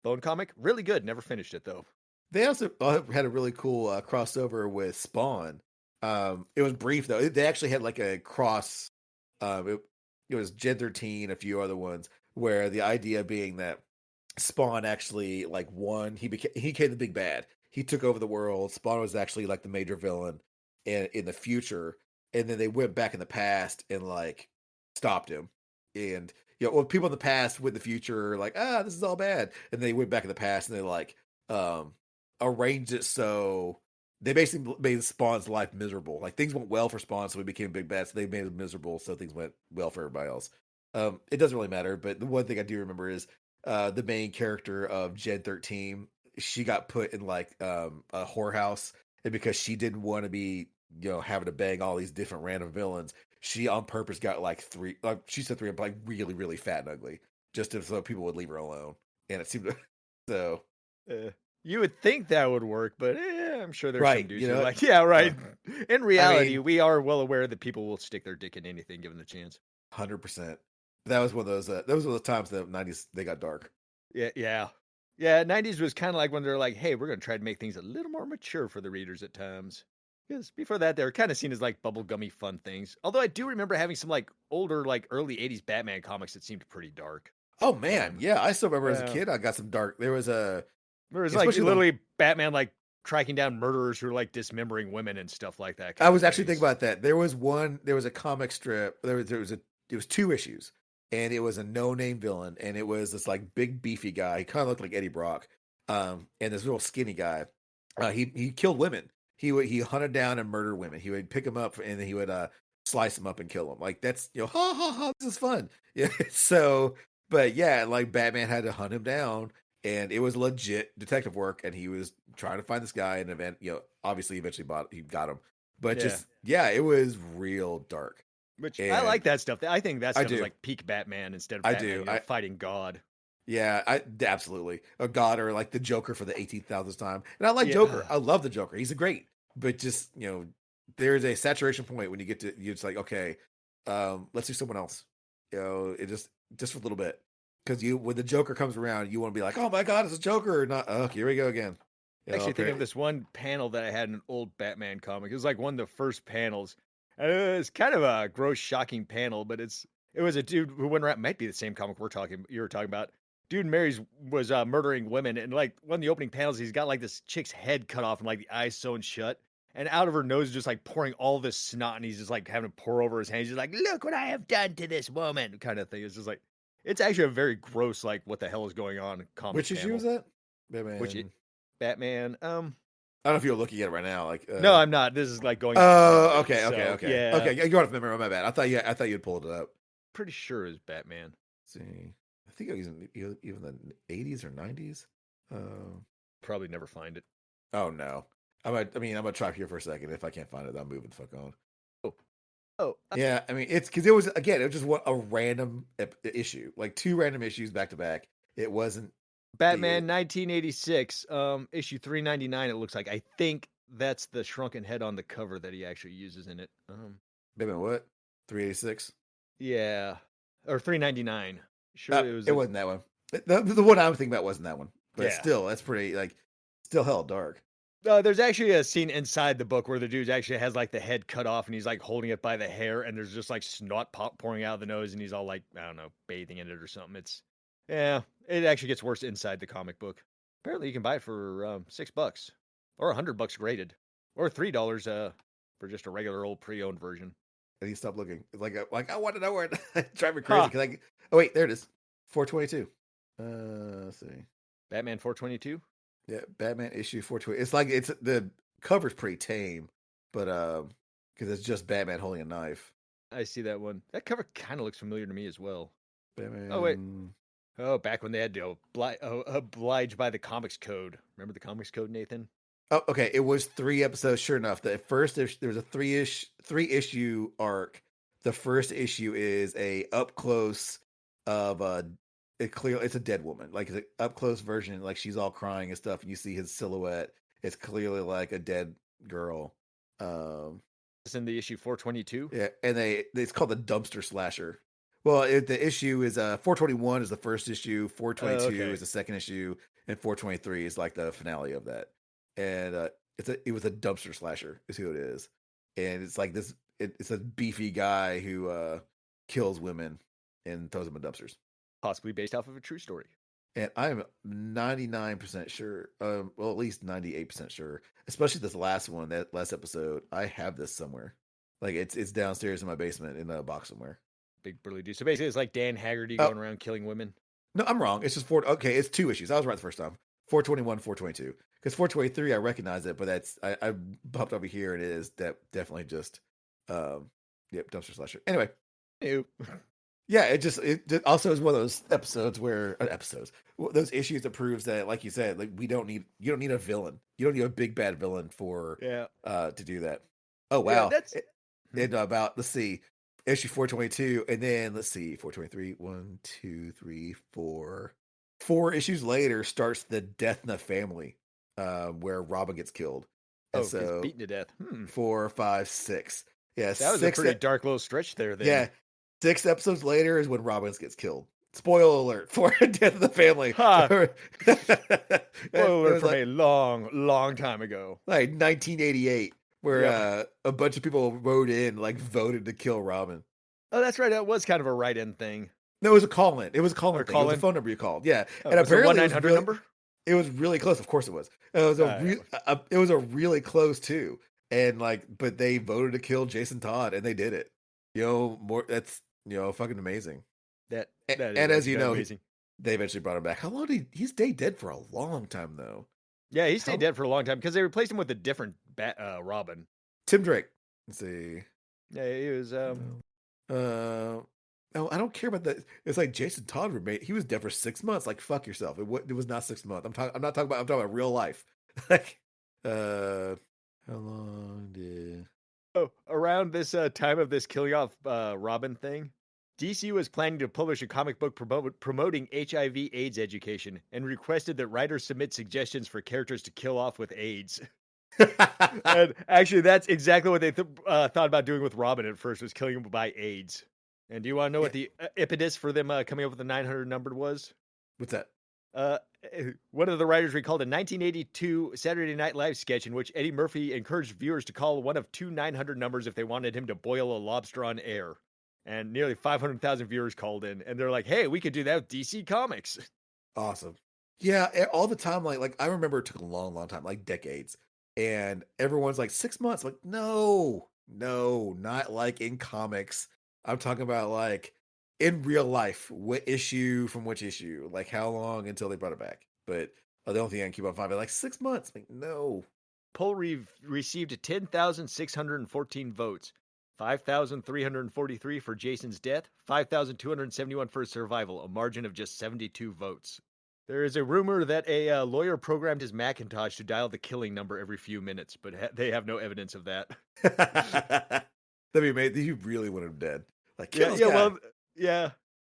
Bone comic, really good. Never finished it though. They also had a really cool crossover with Spawn. It was brief though. They actually had like a cross. It was Gen 13, a few other ones, where the idea being that Spawn actually like won. He became the big bad. He took over the world. Spawn was actually like the major villain in the future, and then they went back in the past and like stopped him. And people in the past with the future are like, this is all bad, and they went back in the past and they like um arranged it so they basically made Spawn's life miserable. Like things went well for Spawn, so he became a big bad. So they made him miserable, so things went well for everybody else. It doesn't really matter, but the one thing I do remember is the main character of Gen 13. She got put in like a whorehouse, and because she didn't want to be having to bang all these different random villains, she on purpose got like three. Like she said three, like really really fat and ugly, just so people would leave her alone. And it seemed so. Uh, you would think that would work, but I'm sure there's some Right, dudes who are like, yeah, uh, right. In I reality, mean, we are well aware that people will stick their dick in anything given the chance. 100%. That was one of those. That was one of those times that '90s they got dark. Yeah, yeah. Yeah, 90s was kind of like when they're like, hey, we're going to try to make things a little more mature for the readers at times. Because before that, they were kind of seen as like bubblegummy fun things. Although I do remember having some like older, like early 80s Batman comics that seemed pretty dark. Oh man, Um, yeah, I still remember as a yeah. kid I got some dark. There was a There was like especially the literally Batman like tracking down murderers who were like dismembering women and stuff like that I kind of was actually thinking things. about that. There was a comic strip. It was two issues, and it was a no name villain, and it was this like big beefy guy. He kind of looked like Eddie Brock, and this little skinny guy. He killed women. He hunted down and murdered women. He would pick them up and then he would slice them up and kill them. Like that's ha ha ha. This is fun. Yeah. So, but yeah, like Batman had to hunt him down, and it was legit detective work, and he was trying to find this guy, and event obviously eventually he got him, but Yeah. just yeah, it was real dark. Which I like And that stuff. I think that I stuff is do, like peak Batman instead of I Batman, do, fighting God. yeah, I absolutely a god, or like the Joker for the 18,000th time. And I like Joker. Yeah. I love the Joker. He's a great, but just there's a saturation point when you get to you're just like, okay, let's do someone else. It just for a little bit, because you when the Joker comes around, you want to be like, oh my god, it's a Joker, or not. Oh, here we go again. Actually, thinking of Apparently, this one panel that I had in an old Batman comic. It was like one of the first panels. And it was kind of a gross, shocking panel, but it was a dude who went around. Might be the same comic you were talking about. Dude marries was murdering women, and like one of the opening panels, he's got like this chick's head cut off and like the eyes sewn shut, and out of her nose is just like pouring all this snot, and he's just like having to pour over his hands. He's like, "Look what I have done to this woman," kind of thing. It's just like it's actually a very gross, like what the hell is going on comic which issue was panel. that? Which Batman. Batman. I don't know if you're looking at it right now. Like, No, I'm not. This is like going off of oh, memory. okay, okay, So okay, yeah, okay. You're going off memory. My bad. I thought you'd pulled it up. pretty sure it was Batman. Let's see, I think it was even the 80s or 90s. Uh, Probably never find it. oh no. I'm gonna try here for a second. If I can't find it, I'm moving the fuck on. Oh, oh, Yeah, I mean it's because it was again, it was just a random issue, like two random issues back to back. It wasn't the Batman 1986, issue 399. It looks like. I think that's the shrunken head on the cover that he actually uses in it. Batman what 386. Yeah, or 399. Sure, it was. It wasn't that one. The one I'm thinking about wasn't that one, but Yeah. still, that's pretty like still hell dark. There's actually a scene inside the book where the dude actually has like the head cut off and he's like holding it by the hair and there's just like snot pouring out of the nose and he's all like, I don't know, bathing in it or something. Yeah, it actually gets worse inside the comic book. Apparently you can buy it for $6 or $100 graded or $3 for just a regular old pre-owned version. And he stopped looking. Like I want to know where it drive me crazy Huh. because oh wait, there it is. 422. Let's see. Batman 422? Yeah, Batman issue 420. It's like it's the cover's pretty tame, but because it's just Batman holding a knife. I see that one. That cover kind of looks familiar to me as well. Batman. Oh, wait. Oh, back when they had to oblige by the comics code. Remember the comics code, Nathan? Oh, okay. It was 3 episodes. Sure enough, the first there was a three issue arc. The first issue is a up close of it's a dead woman, like it's an up close version, like she's all crying and stuff, and you see his silhouette. It's clearly like a dead girl. It's in the issue 422. Yeah, and it's called the dumpster slasher. Well, the issue is 421 is the first issue, 422 Okay. is the second issue, and 423 is like the finale of that. And it was a dumpster slasher is who it is, and it's like this. It's a beefy guy who kills women and throws them in dumpsters. Possibly based off of a true story. And I'm 99% sure, well, at least 98% sure, especially this last one, that last episode. I have this somewhere. Like it's downstairs in my basement in a box somewhere. Big burly dude. So basically, it's like Dan Haggerty Oh, going around killing women. no, I'm wrong. It's just four. Okay, it's two issues. I was right the first time. 421, 422. Because 423, I recognize it, but I bumped over here and it is definitely just, yep, dumpster slasher. Anyway, Ew. yeah, it also is one of those episodes those issues that proves that, like you said, like you don't need a villain. You don't need a big bad villain for Yeah. to do that. Oh Yeah, wow. that's And about let's see, issue 422, and then let's see, 423, 1, 2, 3, 4. 4 issues later starts the Death in the Family, where Robin gets killed. And gets so beaten to death. 4, 5, 6. Yeah, That was a six. pretty dark little stretch there then. Yeah, 6 episodes later is when Robin gets killed. spoiler alert for Death of the Family. Ha! It Spoiler alert was from like a long time ago. 1988, where Yep. a bunch of people wrote in, like voted to kill Robin. Oh, that's right. That was kind of a write-in thing. No, it was a call in. It was a call Or in thing. It was a call-in. phone number you called. Yeah, Oh, and was it a apparently 1-900 number? it was really close. Of course, it was. Yeah. It was a really close too. And like, but they voted to kill Jason Todd, and they did it. More that's fucking amazing. That And, that is and as actually you kind of know, amazing. they eventually brought him back. How long did he stayed dead for a long time though? Yeah, he stayed How dead for a long time because they replaced him with a different Robin. Tim Drake. Let's see. Yeah, he was. No, I don't care about that. It's like Jason Todd remained. He was dead for 6 months. Like fuck yourself. It was not 6 months. I'm not talking about. I'm talking about real life. Like, how long did? Oh, around this time of this killing off Robin thing, DC was planning to publish a comic book promoting HIV/AIDS education and requested that writers submit suggestions for characters to kill off with AIDS. And actually, that's exactly what they thought about doing with Robin at first, was killing him by AIDS. And do you want to know Yeah, what the impetus for them coming up with the 900 number was? what's that? Uh, One of the writers recalled a 1982 Saturday Night Live sketch in which Eddie Murphy encouraged viewers to call one of two 900 numbers if they wanted him to boil a lobster on air. And nearly 500,000 viewers called in, and they're like, "Hey, we could do that with DC Comics." Awesome. Yeah, all the time. Like I remember it took a long time, like decades, and everyone's like 6 months. Like no, not like in comics. I'm talking about like in real life. What issue from which issue? Like how long until they brought it back? But the only thing I can keep on finding like 6 months. Like no. Poll received 10,614 votes, 5,343 for Jason's death, 5,271 for his survival, a margin of just 72 votes. There is a rumor that a lawyer programmed his Macintosh to dial the killing number every few minutes, but they have no evidence of that. That'd be amazing. You really want him dead. Like kill Yeah, this yeah, guy. well, yeah.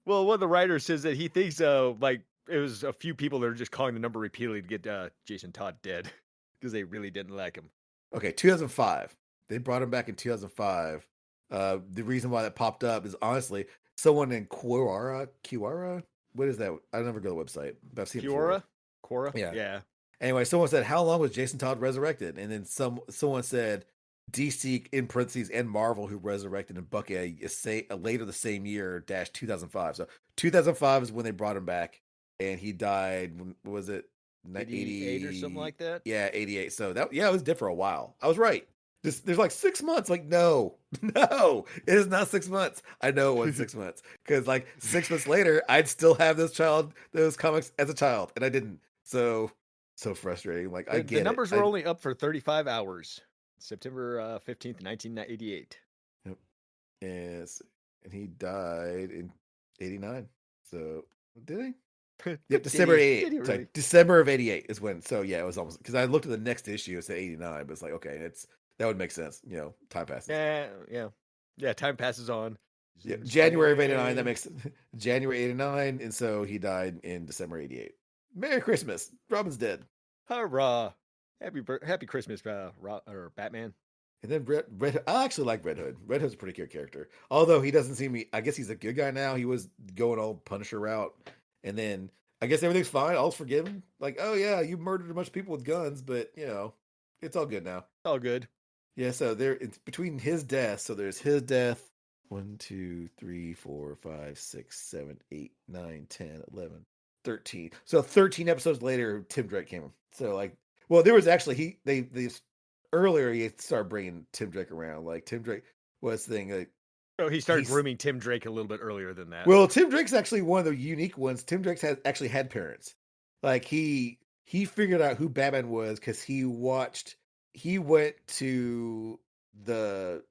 Well, one of the writers says that he thinks like it was a few people that are just calling the number repeatedly to get Jason Todd dead because they really didn't like him. Okay, 2005. They brought him back in 2005. The reason why that popped up is honestly someone in Quora. What is that? I never go to the website, but I've seen it before. Quora, Yeah. yeah. Anyway, someone said, "How long was Jason Todd resurrected?" And then someone said, "DC in parentheses and Marvel who resurrected in Bucky later the same year dash 2005." So 2005 is when they brought him back, and he died. When was it? 88 or something like that. Yeah, 88. So it was dead for a while. I was right. There's like 6 months. Like, no, no, it is not 6 months. I know it was 6 months because like 6 months later, I'd still have those comics as a child, and I didn't. So frustrating. Like, I The get numbers it. were only up for 35 hours. September 15th, 1988. Yep. And he died in 89. So did he? Yep, December Did 88. he Sorry, really? December of 88 is when. So yeah, it was almost because I looked at the next issue. It said 89, but it's like okay, that would make sense. Time passes. Yeah. Time passes on. Yeah, January of 89. That makes January 89, and so he died in December 88. Merry Christmas. Robin's dead. Hurrah! Happy Christmas, Batman. And then Red. I actually like Red Hood. Red Hood's a pretty good character. Although he doesn't seem me. I guess he's a good guy now. He was going all Punisher route, and then I guess everything's fine. All's forgiven. Like, oh yeah, you murdered a bunch of people with guns, but it's all good now. All good. Yeah. So it's between his death. So there's his death. 1, 2, 3, 4, 5, 6, 7, 8, 9, 10, 11, 13. So 13 episodes later, Tim Drake came. So like, well, there was actually they earlier he started bringing Tim Drake around. Like Tim Drake was the thing. Like, Oh, he started grooming Tim Drake a little bit earlier than that. well, Tim Drake's actually one of the unique ones. Tim Drake's actually had parents. Like he figured out who Batman was because he went to the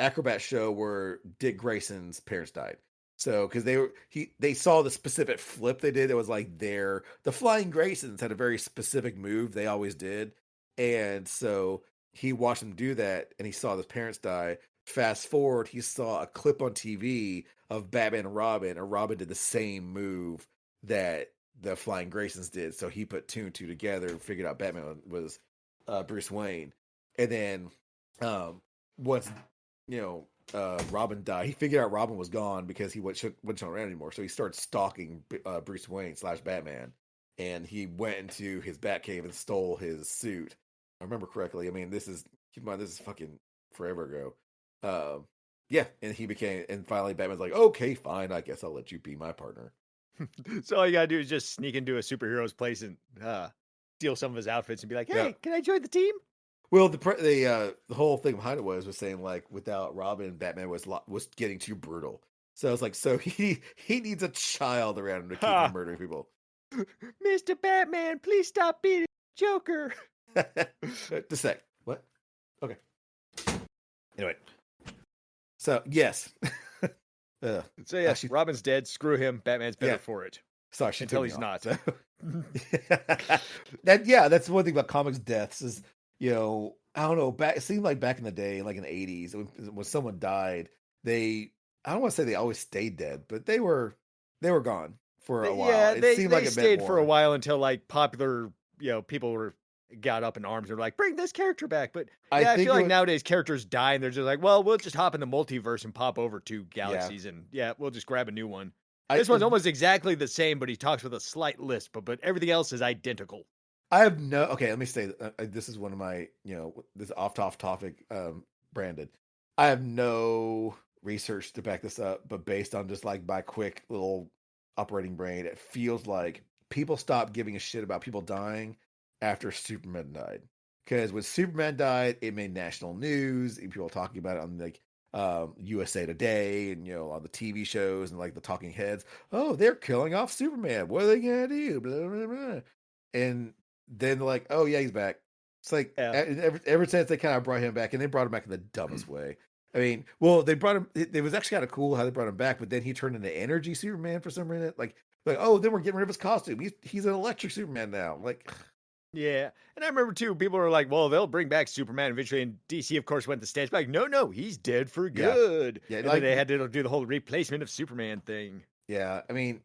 Acrobat show where Dick Grayson's parents died. So because they saw the specific flip they did, it was like the Flying Graysons had a very specific move they always did, and so he watched them do that, and he saw his parents die. Fast forward, he saw a clip on TV of Batman and Robin did the same move that the Flying Graysons did. So he put two and two together and figured out Batman was Bruce Wayne. And then once Robin died, he figured out Robin was gone because he wasn't around anymore. So he started stalking Bruce Wayne / Batman, and he went into his Batcave and stole his suit. I remember correctly. I mean, keep in mind, this is fucking forever ago. Yeah, and and finally Batman's like, okay, fine, I guess I'll let you be my partner. So all you gotta do is just sneak into a superhero's place and steal some of his outfits and be like, Yeah. "Hey, can I join the team?" Well, the whole thing behind it was saying like without Robin, Batman was getting too brutal. So it's like he needs a child around him to keep from Ha! murdering people. Mr. Batman, please stop beating Joker. Just a sec. What? Okay. Anyway, so yes. So yeah, Actually, Robin's dead. Screw him. Batman's better yeah. for it. Sorry, she Until took me he's off, not. so. That's one thing about comics deaths is, I don't know, it seemed like back in the day, like in the 80s, when someone died, I don't want to say they always stayed dead, but they were gone for a while. Yeah, It they seemed like they it meant stayed for a more. while until like popular, people got up in arms and were like, bring this character back. But I yeah, I think feel it like was, nowadays characters die and they're just like, well, we'll just hop in the multiverse and pop over to yeah. galaxies and yeah, we'll just grab a new one. I This one's almost exactly the same, but he talks with a slight lisp, but everything else is identical. I have no. Okay, let me say this is one of my, this off topic, branded. I have no research to back this up, but based on just like my quick little operating brain, it feels like people stopped giving a shit about people dying after Superman died. Because when Superman died, it made national news, and people talking about it on like USA Today and on the TV shows and like the talking heads. Oh, they're killing off Superman. What are they gonna do? Blah, blah, blah. And then they're like, oh yeah, he's back. It's like Yeah. ever since they kind of brought him back, and they brought him back in the dumbest way. I mean, well, they brought him. It was actually kind of cool how they brought him back, but then he turned into Energy Superman for some reason. Like, oh, then we're getting rid of his costume. He's an electric Superman now. Like, Yeah. And I remember too, people were like, well, they'll bring back Superman eventually. And DC, of course, went the stance back. No, he's dead for yeah, good. yeah, And like, then they had to do the whole replacement of Superman thing. yeah. I mean,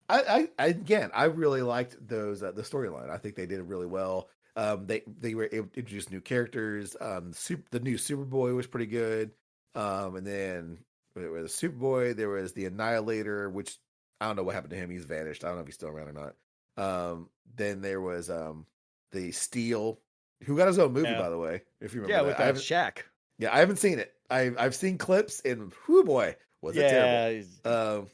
again, I really liked those the storyline. I think they did it really well. They were able to introduce new characters. The new Superboy was pretty good. And then there was Superboy. There was the Annihilator, which I don't know what happened to him. He's vanished. I don't know if he's still around or not. Then there was the Steel, who got his own movie, Yeah. by the way. If you remember Yeah, that. with that Shaq. Yeah, I haven't seen it. I've seen clips, and whoo boy, was it terrible.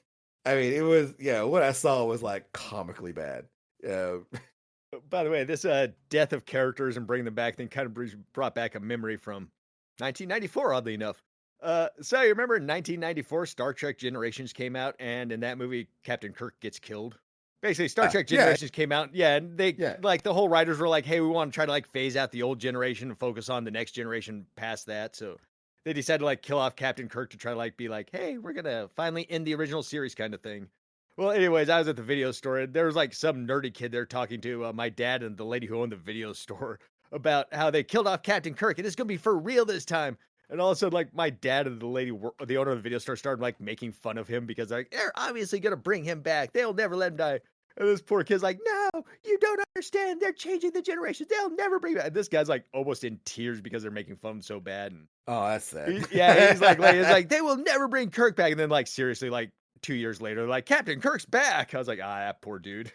I mean, it was, what I saw was like comically bad. By the way, this death of characters and bring them back thing kind of brought back a memory from 1994, oddly enough. So you remember in 1994, Star Trek Generations came out, and in that movie, Captain Kirk gets killed. Basically, Star Trek Generations came out, and they like the whole writers were like, "Hey, we want to try to like phase out the old generation and focus on the next generation past that." So they decided to like kill off Captain Kirk to try to like be like, "Hey, we're gonna finally end the original series," kind of thing. Well, anyways, I was at the video store and there was like some nerdy kid there talking to my dad and the lady who owned the video store about how they killed off Captain Kirk and it's gonna be for real this time. And all of a sudden, like my dad and the owner of the video store, started like making fun of him because like they're obviously gonna bring him back. They'll never let him die. And this poor kid's like, no, you don't understand. They're changing the generations. They'll never bring back. And this guy's like almost in tears because they're making fun of him so bad. And oh, that's sad. he's like, they will never bring Kirk back. And then like seriously, like 2 years later, like Captain Kirk's back. I was like, that poor dude.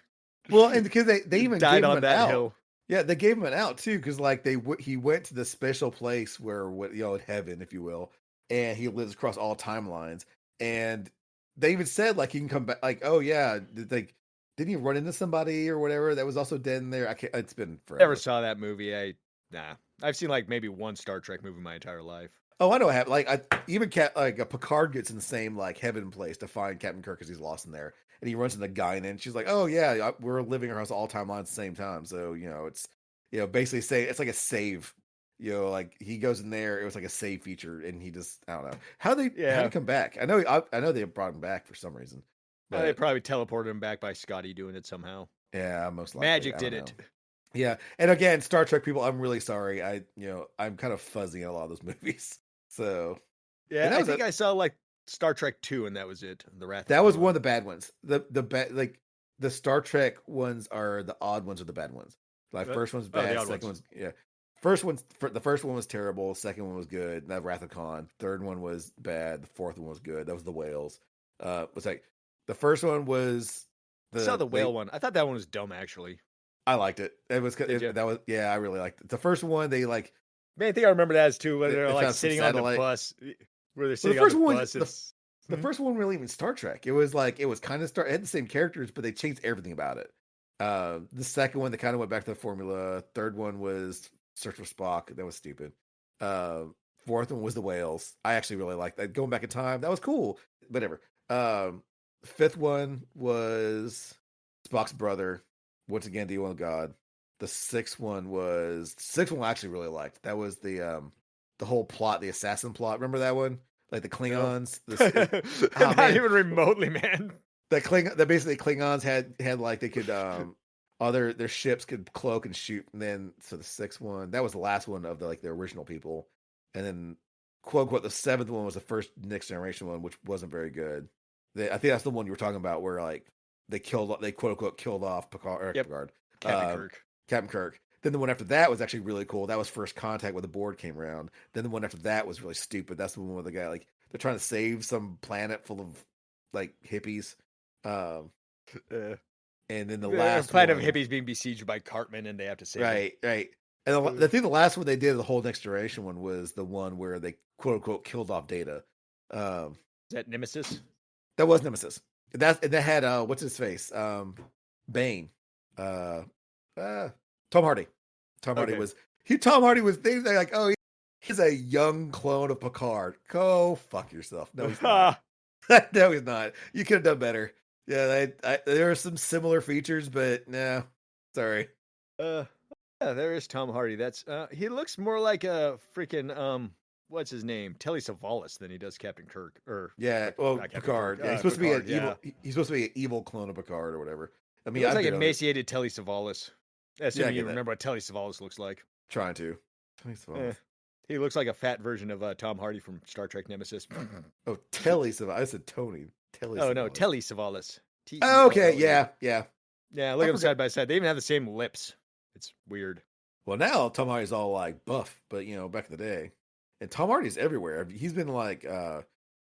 Well, and because they even died gave him on an that out. hill. Yeah, they gave him an out too, because like he went to the special place where in heaven, if you will, and he lives across all timelines. And they even said like he can come back. Like, oh yeah, like didn't he run into somebody or whatever that was also dead in there? I can't. It's been forever. Never saw that movie. I've seen like maybe one Star Trek movie my entire life. Oh, I know what happened. Like like a Picard gets in the same like heaven place to find Captain Kirk because he's lost in there, and he runs into Guinan, and she's like, "Oh yeah, we're living across all timelines at the same time." So it's basically say it's like a save. Like he goes in there, it was like a save feature, and he just I don't know how they come back. I know they brought him back for some reason. But they probably teleported him back by Scotty doing it somehow. Yeah, most likely. Magic did it. Yeah, and again, Star Trek people, I'm really sorry. I'm kind of fuzzy on a lot of those movies. So yeah, I think I saw like Star Trek 2, and that was it. The Wrath. That was one of the bad ones. The Star Trek ones are the odd ones, are the bad ones. Like first one's bad, second one's The first one was terrible. Second one was good. That Wrath of Khan. Third one was bad. The fourth one was good. That was the whales. Was like the first one was I saw the whale one. I thought that one was dumb, actually. I liked it. Did you? That was I really liked it. The first one they like Man, I think I remember that as too, when they're they like found some sitting on the satellite. bus. Where they're Well, sitting on the bus. the first one really even Star Trek. It was kind of it had the same characters, but they changed everything about it. The second one they kind of went back to the formula. Third one was Search for Spock. That was stupid. Fourth one was the whales. I actually really liked that. Going back in time, that was cool. Whatever. Fifth one was Spock's brother. Once again, the one of God. The sixth one I actually really liked. That was the whole plot, the assassin plot. Remember that one? Like the Klingons. Not even remotely, man. That basically Klingons had like they could their ships could cloak and shoot, and then so the sixth one, that was the last one of the original people. And then quote unquote the seventh one was the first Next Generation one, which wasn't very good. I think that's the one you were talking about where like they quote unquote killed off Picard. Picard. Captain Kirk. Then the one after that was actually really cool. That was First Contact where the board came around. Then the one after that was really stupid. That's the one where the guy like they're trying to save some planet full of like hippies. And then the last planet of hippies being besieged by Cartman, and they have to save right. And I think the last one they did, the whole Next Generation one, was the one where they quote unquote killed off Data. Is that Nemesis? That was Nemesis. That had what's his face? Bane. Tom Hardy. Tom Hardy was they're like, oh, he's a young clone of Picard. Go fuck yourself. No, he's not. No, he's not. You could have done better. Yeah, there are some similar features, but no, sorry. Yeah, there is Tom Hardy. That's he looks more like a freaking what's his name, Telly Savalas, than he does Captain Kirk. Or Picard. Yeah, he's supposed to be an evil. He's supposed to be an evil clone of Picard or whatever. I mean, he looks like emaciated Telly Savalas. Assuming you that. remember what Telly Savalas looks like. Trying to. He looks like a fat version of Tom Hardy from Star Trek Nemesis. Oh, Telly Savalas. I said Tony. Telly. Oh no, Telly Savalas. Oh, okay, yeah. Yeah, look at them side by side. They even have the same lips. It's weird. Well, now Tom Hardy's all like buff, but back in the day, and Tom Hardy's everywhere. He's been like,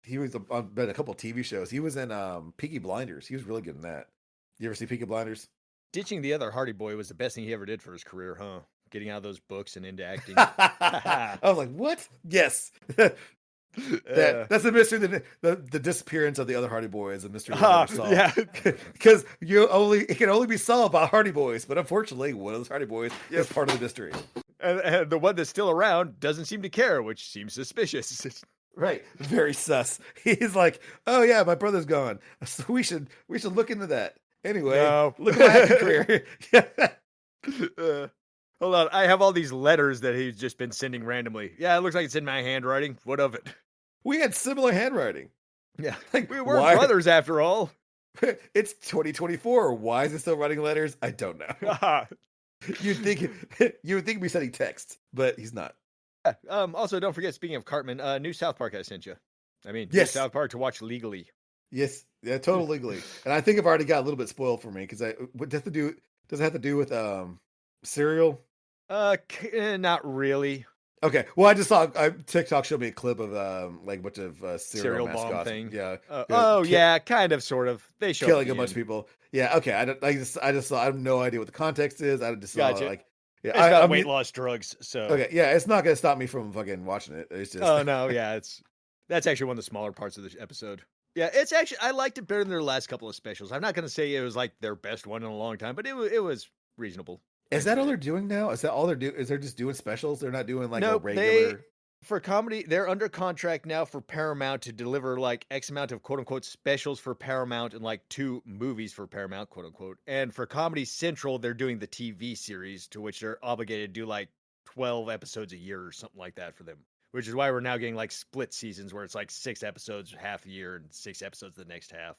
he was on a couple of TV shows. He was in Peaky Blinders. He was really good in that. You ever see Peaky Blinders? Ditching the other Hardy boy was the best thing he ever did for his career, huh? Getting out of those books and into acting. I was like, what? Yes. That's the mystery. The disappearance of the other Hardy Boys, a mystery we never solved. Yeah, because it can only be solved by Hardy Boys. But unfortunately, one of those Hardy Boys is part of the mystery. And the one that's still around doesn't seem to care, which seems suspicious. Right, very sus. He's like, oh yeah, my brother's gone. So we should look into that. Anyway, look at my acting career. Hold on, I have all these letters that he's just been sending randomly. Yeah, it looks like it's in my handwriting. What of it? We had similar handwriting. Yeah, like we were brothers after all. It's 2024. Why is it still writing letters? I don't know. you would think we're sending texts, but he's not. Also, don't forget. Speaking of Cartman, new South Park I sent you. I mean, yes, South Park to watch legally. Yes, yeah, totally legally. And I think I've already got a little bit spoiled for me because does it have to do with cereal? Not really. Okay, well, I just saw TikTok showed me a clip of like a bunch of cereal bomb mascots. thing. Yeah. Yeah, kind of, sort of. They show killing a bunch of people. Yeah. Okay. I just saw. I have no idea what the context is. I just saw like. Yeah, it's got weight loss drugs. So okay. Yeah, it's not gonna stop me from fucking watching it. It's just. Oh no. Yeah. That's actually one of the smaller parts of the episode. Yeah, it's actually I liked it better than their last couple of specials. I'm not gonna say it was like their best one in a long time, but it was reasonable. Is that all they're doing now? Is that all they're doing? Is they're just doing specials? They're not doing like a regular. For comedy, they're under contract now for Paramount to deliver like X amount of quote unquote specials for Paramount and like 2 movies for Paramount, quote unquote. And for Comedy Central, they're doing the TV series to which they're obligated to do like 12 episodes a year or something like that for them. Which is why we're now getting like split seasons where it's like 6 episodes half a year and 6 episodes the next half.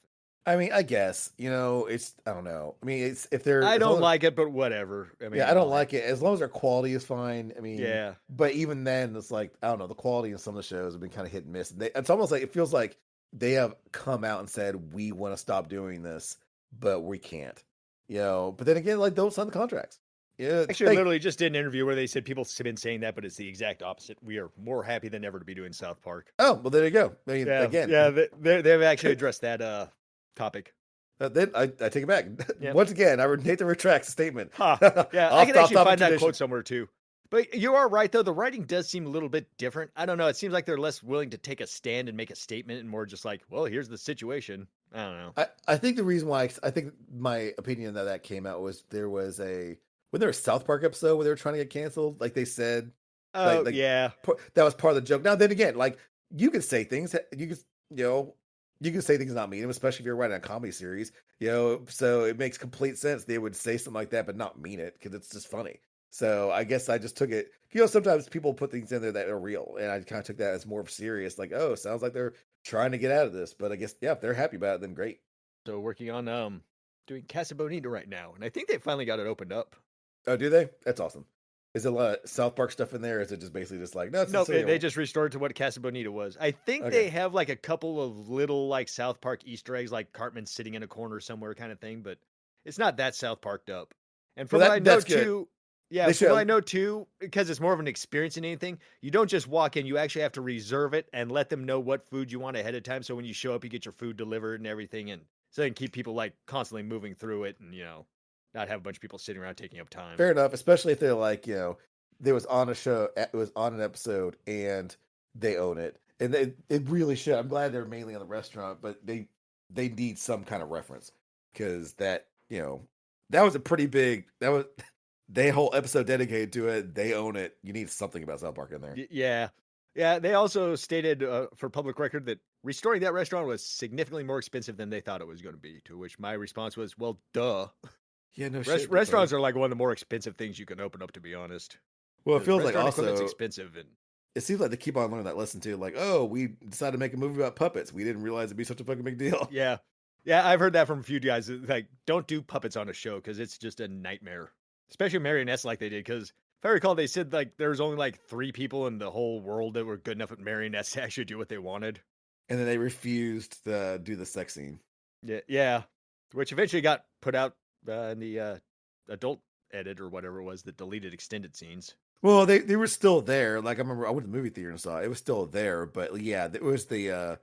I mean, I guess, it's, I don't know. I mean, it's, if they're, I don't like it, but whatever. I mean, yeah, I don't like it as long as their quality is fine. I mean, yeah, but even then it's like, I don't know, the quality in some of the shows have been kind of hit and miss. It's almost like, it feels like they have come out and said, we want to stop doing this, but we can't, but then again, like don't sign the contracts. Yeah, Actually, I literally just did an interview where they said people have been saying that, but it's the exact opposite. We are more happy than ever to be doing South Park. oh, well, there you go. I mean, Yeah, again, yeah, they've actually addressed that topic. then I take it back. Yep. Once again, I need to retract the statement. Ha. Yeah, I can Off actually topic find that tradition. quote somewhere too. But you are right though. The writing does seem a little bit different. I don't know. It seems like they're less willing to take a stand and make a statement, and more just like, well, here's the situation. I don't know. I think the reason why I think my opinion that came out was there was when there was a South Park episode where they were trying to get canceled, like they said, Oh yeah, that was part of the joke. Now then again, like you can say things you can say things not mean them, especially if you're writing a comedy series, so it makes complete sense they would say something like that but not mean it because it's just funny. So I guess I just took it. Sometimes people put things in there that are real, and I kind of took that as more of serious. Like, oh, sounds like they're trying to get out of this, but I guess if they're happy about it, then great. so working on doing Casa Bonita right now, and I think they finally got it opened up. Oh, do they? That's awesome. Is it a lot of South Park stuff in there? Or is it just basically just like no? It's Nope, silly they old- just restored to what Casa Bonita was. I think Okay. they have like a couple of little like South Park Easter eggs, like Cartman sitting in a corner somewhere, kind of thing. But it's not that South Parked up. And from Well, what I know that's good. too, yeah, They from what I should. know too, because it's more of an experience than anything. You don't just walk in; you actually have to reserve it and let them know what food you want ahead of time. So when you show up, you get your food delivered and everything, and so they can keep people like constantly moving through it, and not have a bunch of people sitting around taking up time. Fair enough, especially if they're like, they was on a show, it was on an episode, and they own it, and it really should. I'm glad they're mainly on the restaurant, but they need some kind of reference because that was a pretty big that was they whole episode dedicated to it. They own it. You need something about South Park in there. Yeah. Yeah. They also stated for public record that restoring that restaurant was significantly more expensive than they thought it was going to be. To which my response was, well, duh. Yeah, no shit. Restaurants are like one of the more expensive things you can open up, to be honest. Well, it feels like Restaurant equipment's also expensive. And it seems like they keep on learning that lesson too. Like, oh, we decided to make a movie about puppets. We didn't realize it'd be such a fucking big deal. yeah. Yeah. I've heard that from a few guys. Like, don't do puppets on a show because it's just a nightmare, especially marionettes like they did. Because if I recall, they said like there was only like 3 people in the whole world that were good enough at marionettes to actually do what they wanted. And then they refused to do the sex scene. Yeah, yeah. Which eventually got put out in the adult edit or whatever it was that deleted extended scenes. Well, they were still there. Like I remember, I went to the movie theater and saw it. It was still there, but yeah, it was the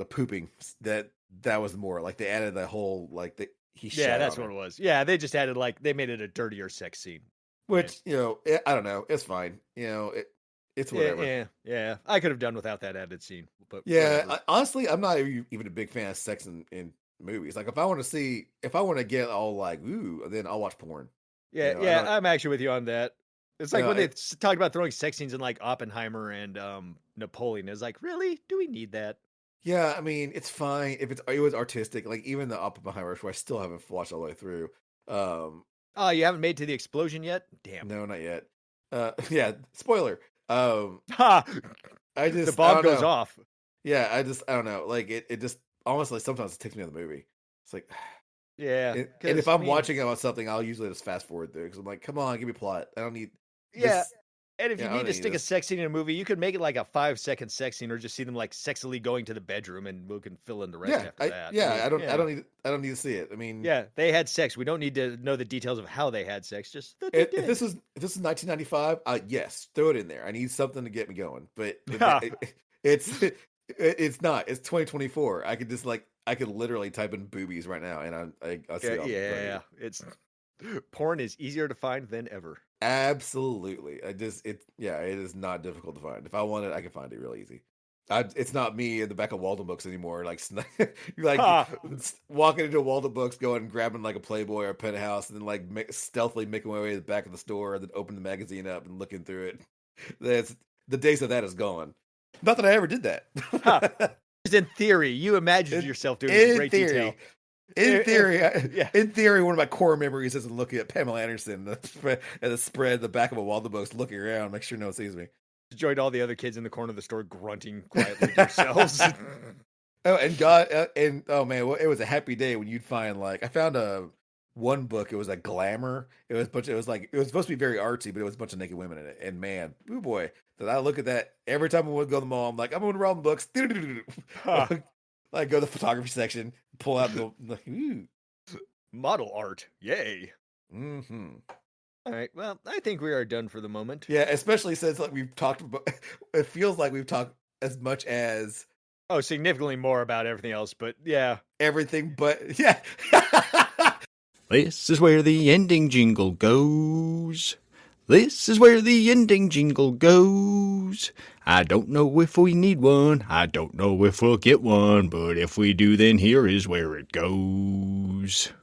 pooping that was more like they added the whole like he Yeah, shat that's on what her. it was. Yeah, they just added like they made it a dirtier sex scene. Which I don't know. It's fine. It's Yeah, whatever. yeah. I could have done without that added scene, but Yeah, whatever. honestly, I'm not even a big fan of sex in movies. Like if I want to get all like ooh, then I'll watch porn. Yeah, I yeah. don't. I'm actually with you on that. It's like when they It, talked about throwing sex scenes in like Oppenheimer and Napoleon. It's like, really? Do we need that? yeah, I mean, it's fine if it was artistic. Like even the Oppenheimer, which I still haven't watched all the way through. Oh, you haven't made it to the explosion yet? Damn. No, not yet. Yeah, spoiler. Ha! I The just I bomb don't goes know. off. Yeah, I don't know. Like it just honestly sometimes it takes me out of the movie. It's like, Yeah, and if because I'm watching about something, I'll usually just fast forward through because I'm like, come on, give me plot. I don't need yeah, this. and if Yeah, you I need don't to need stick a this. sex scene in a movie, you could make it like a 5-second sex scene, or just see them like sexily going to the bedroom, and we can fill in the rest Yeah, after that. I don't Yeah, I don't need to see it. I mean, yeah, they had sex. We don't need to know the details of how they had sex, just that they if this did. is 1995, yes, throw it in there. I need something to get me going. But it's it's not. It's 2024. I could literally type in boobies right now, and I see Yeah, it all in front of me. yeah, it's porn is easier to find than ever. Absolutely. It is not difficult to find. If I want it, I can find it real easy. It's not me in the back of Walden Books anymore. Like, Ha! walking into Walden Books, going and grabbing like a Playboy or a Penthouse, and then like stealthily making my way to the back of the store, and then open the magazine up and looking through it. That's the days of that is gone. Not that I ever did that. Ha! Just in theory, you imagined in, yourself doing it in in great theory, detail. Yeah. in theory, one of my core memories is looking at Pamela Anderson at the spread, the back of a Walden Books, looking around, make sure no one sees me. Joined all the other kids in the corner of the store grunting quietly to themselves. Oh, and God, and oh man, well, it was a happy day when you'd find like I found one book. It was like glamour. It was it was supposed to be very artsy, but it was a bunch of naked women in it. And man, oh boy, did I look at that every time I would go to the mall? I'm like, I'm going to Walden Books. Ha! Like go to the photography section, pull out the like, ooh. Model art. Yay. Mm-hmm. All right. Well, I think we are done for the moment. Yeah, especially since like we've talked about. It feels like we've talked as much as Oh, significantly more about everything else, but yeah. everything, but yeah. This is where the ending jingle goes. This is where the ending jingle goes. I don't know if we need one. I don't know if we'll get one. But if we do, then here is where it goes.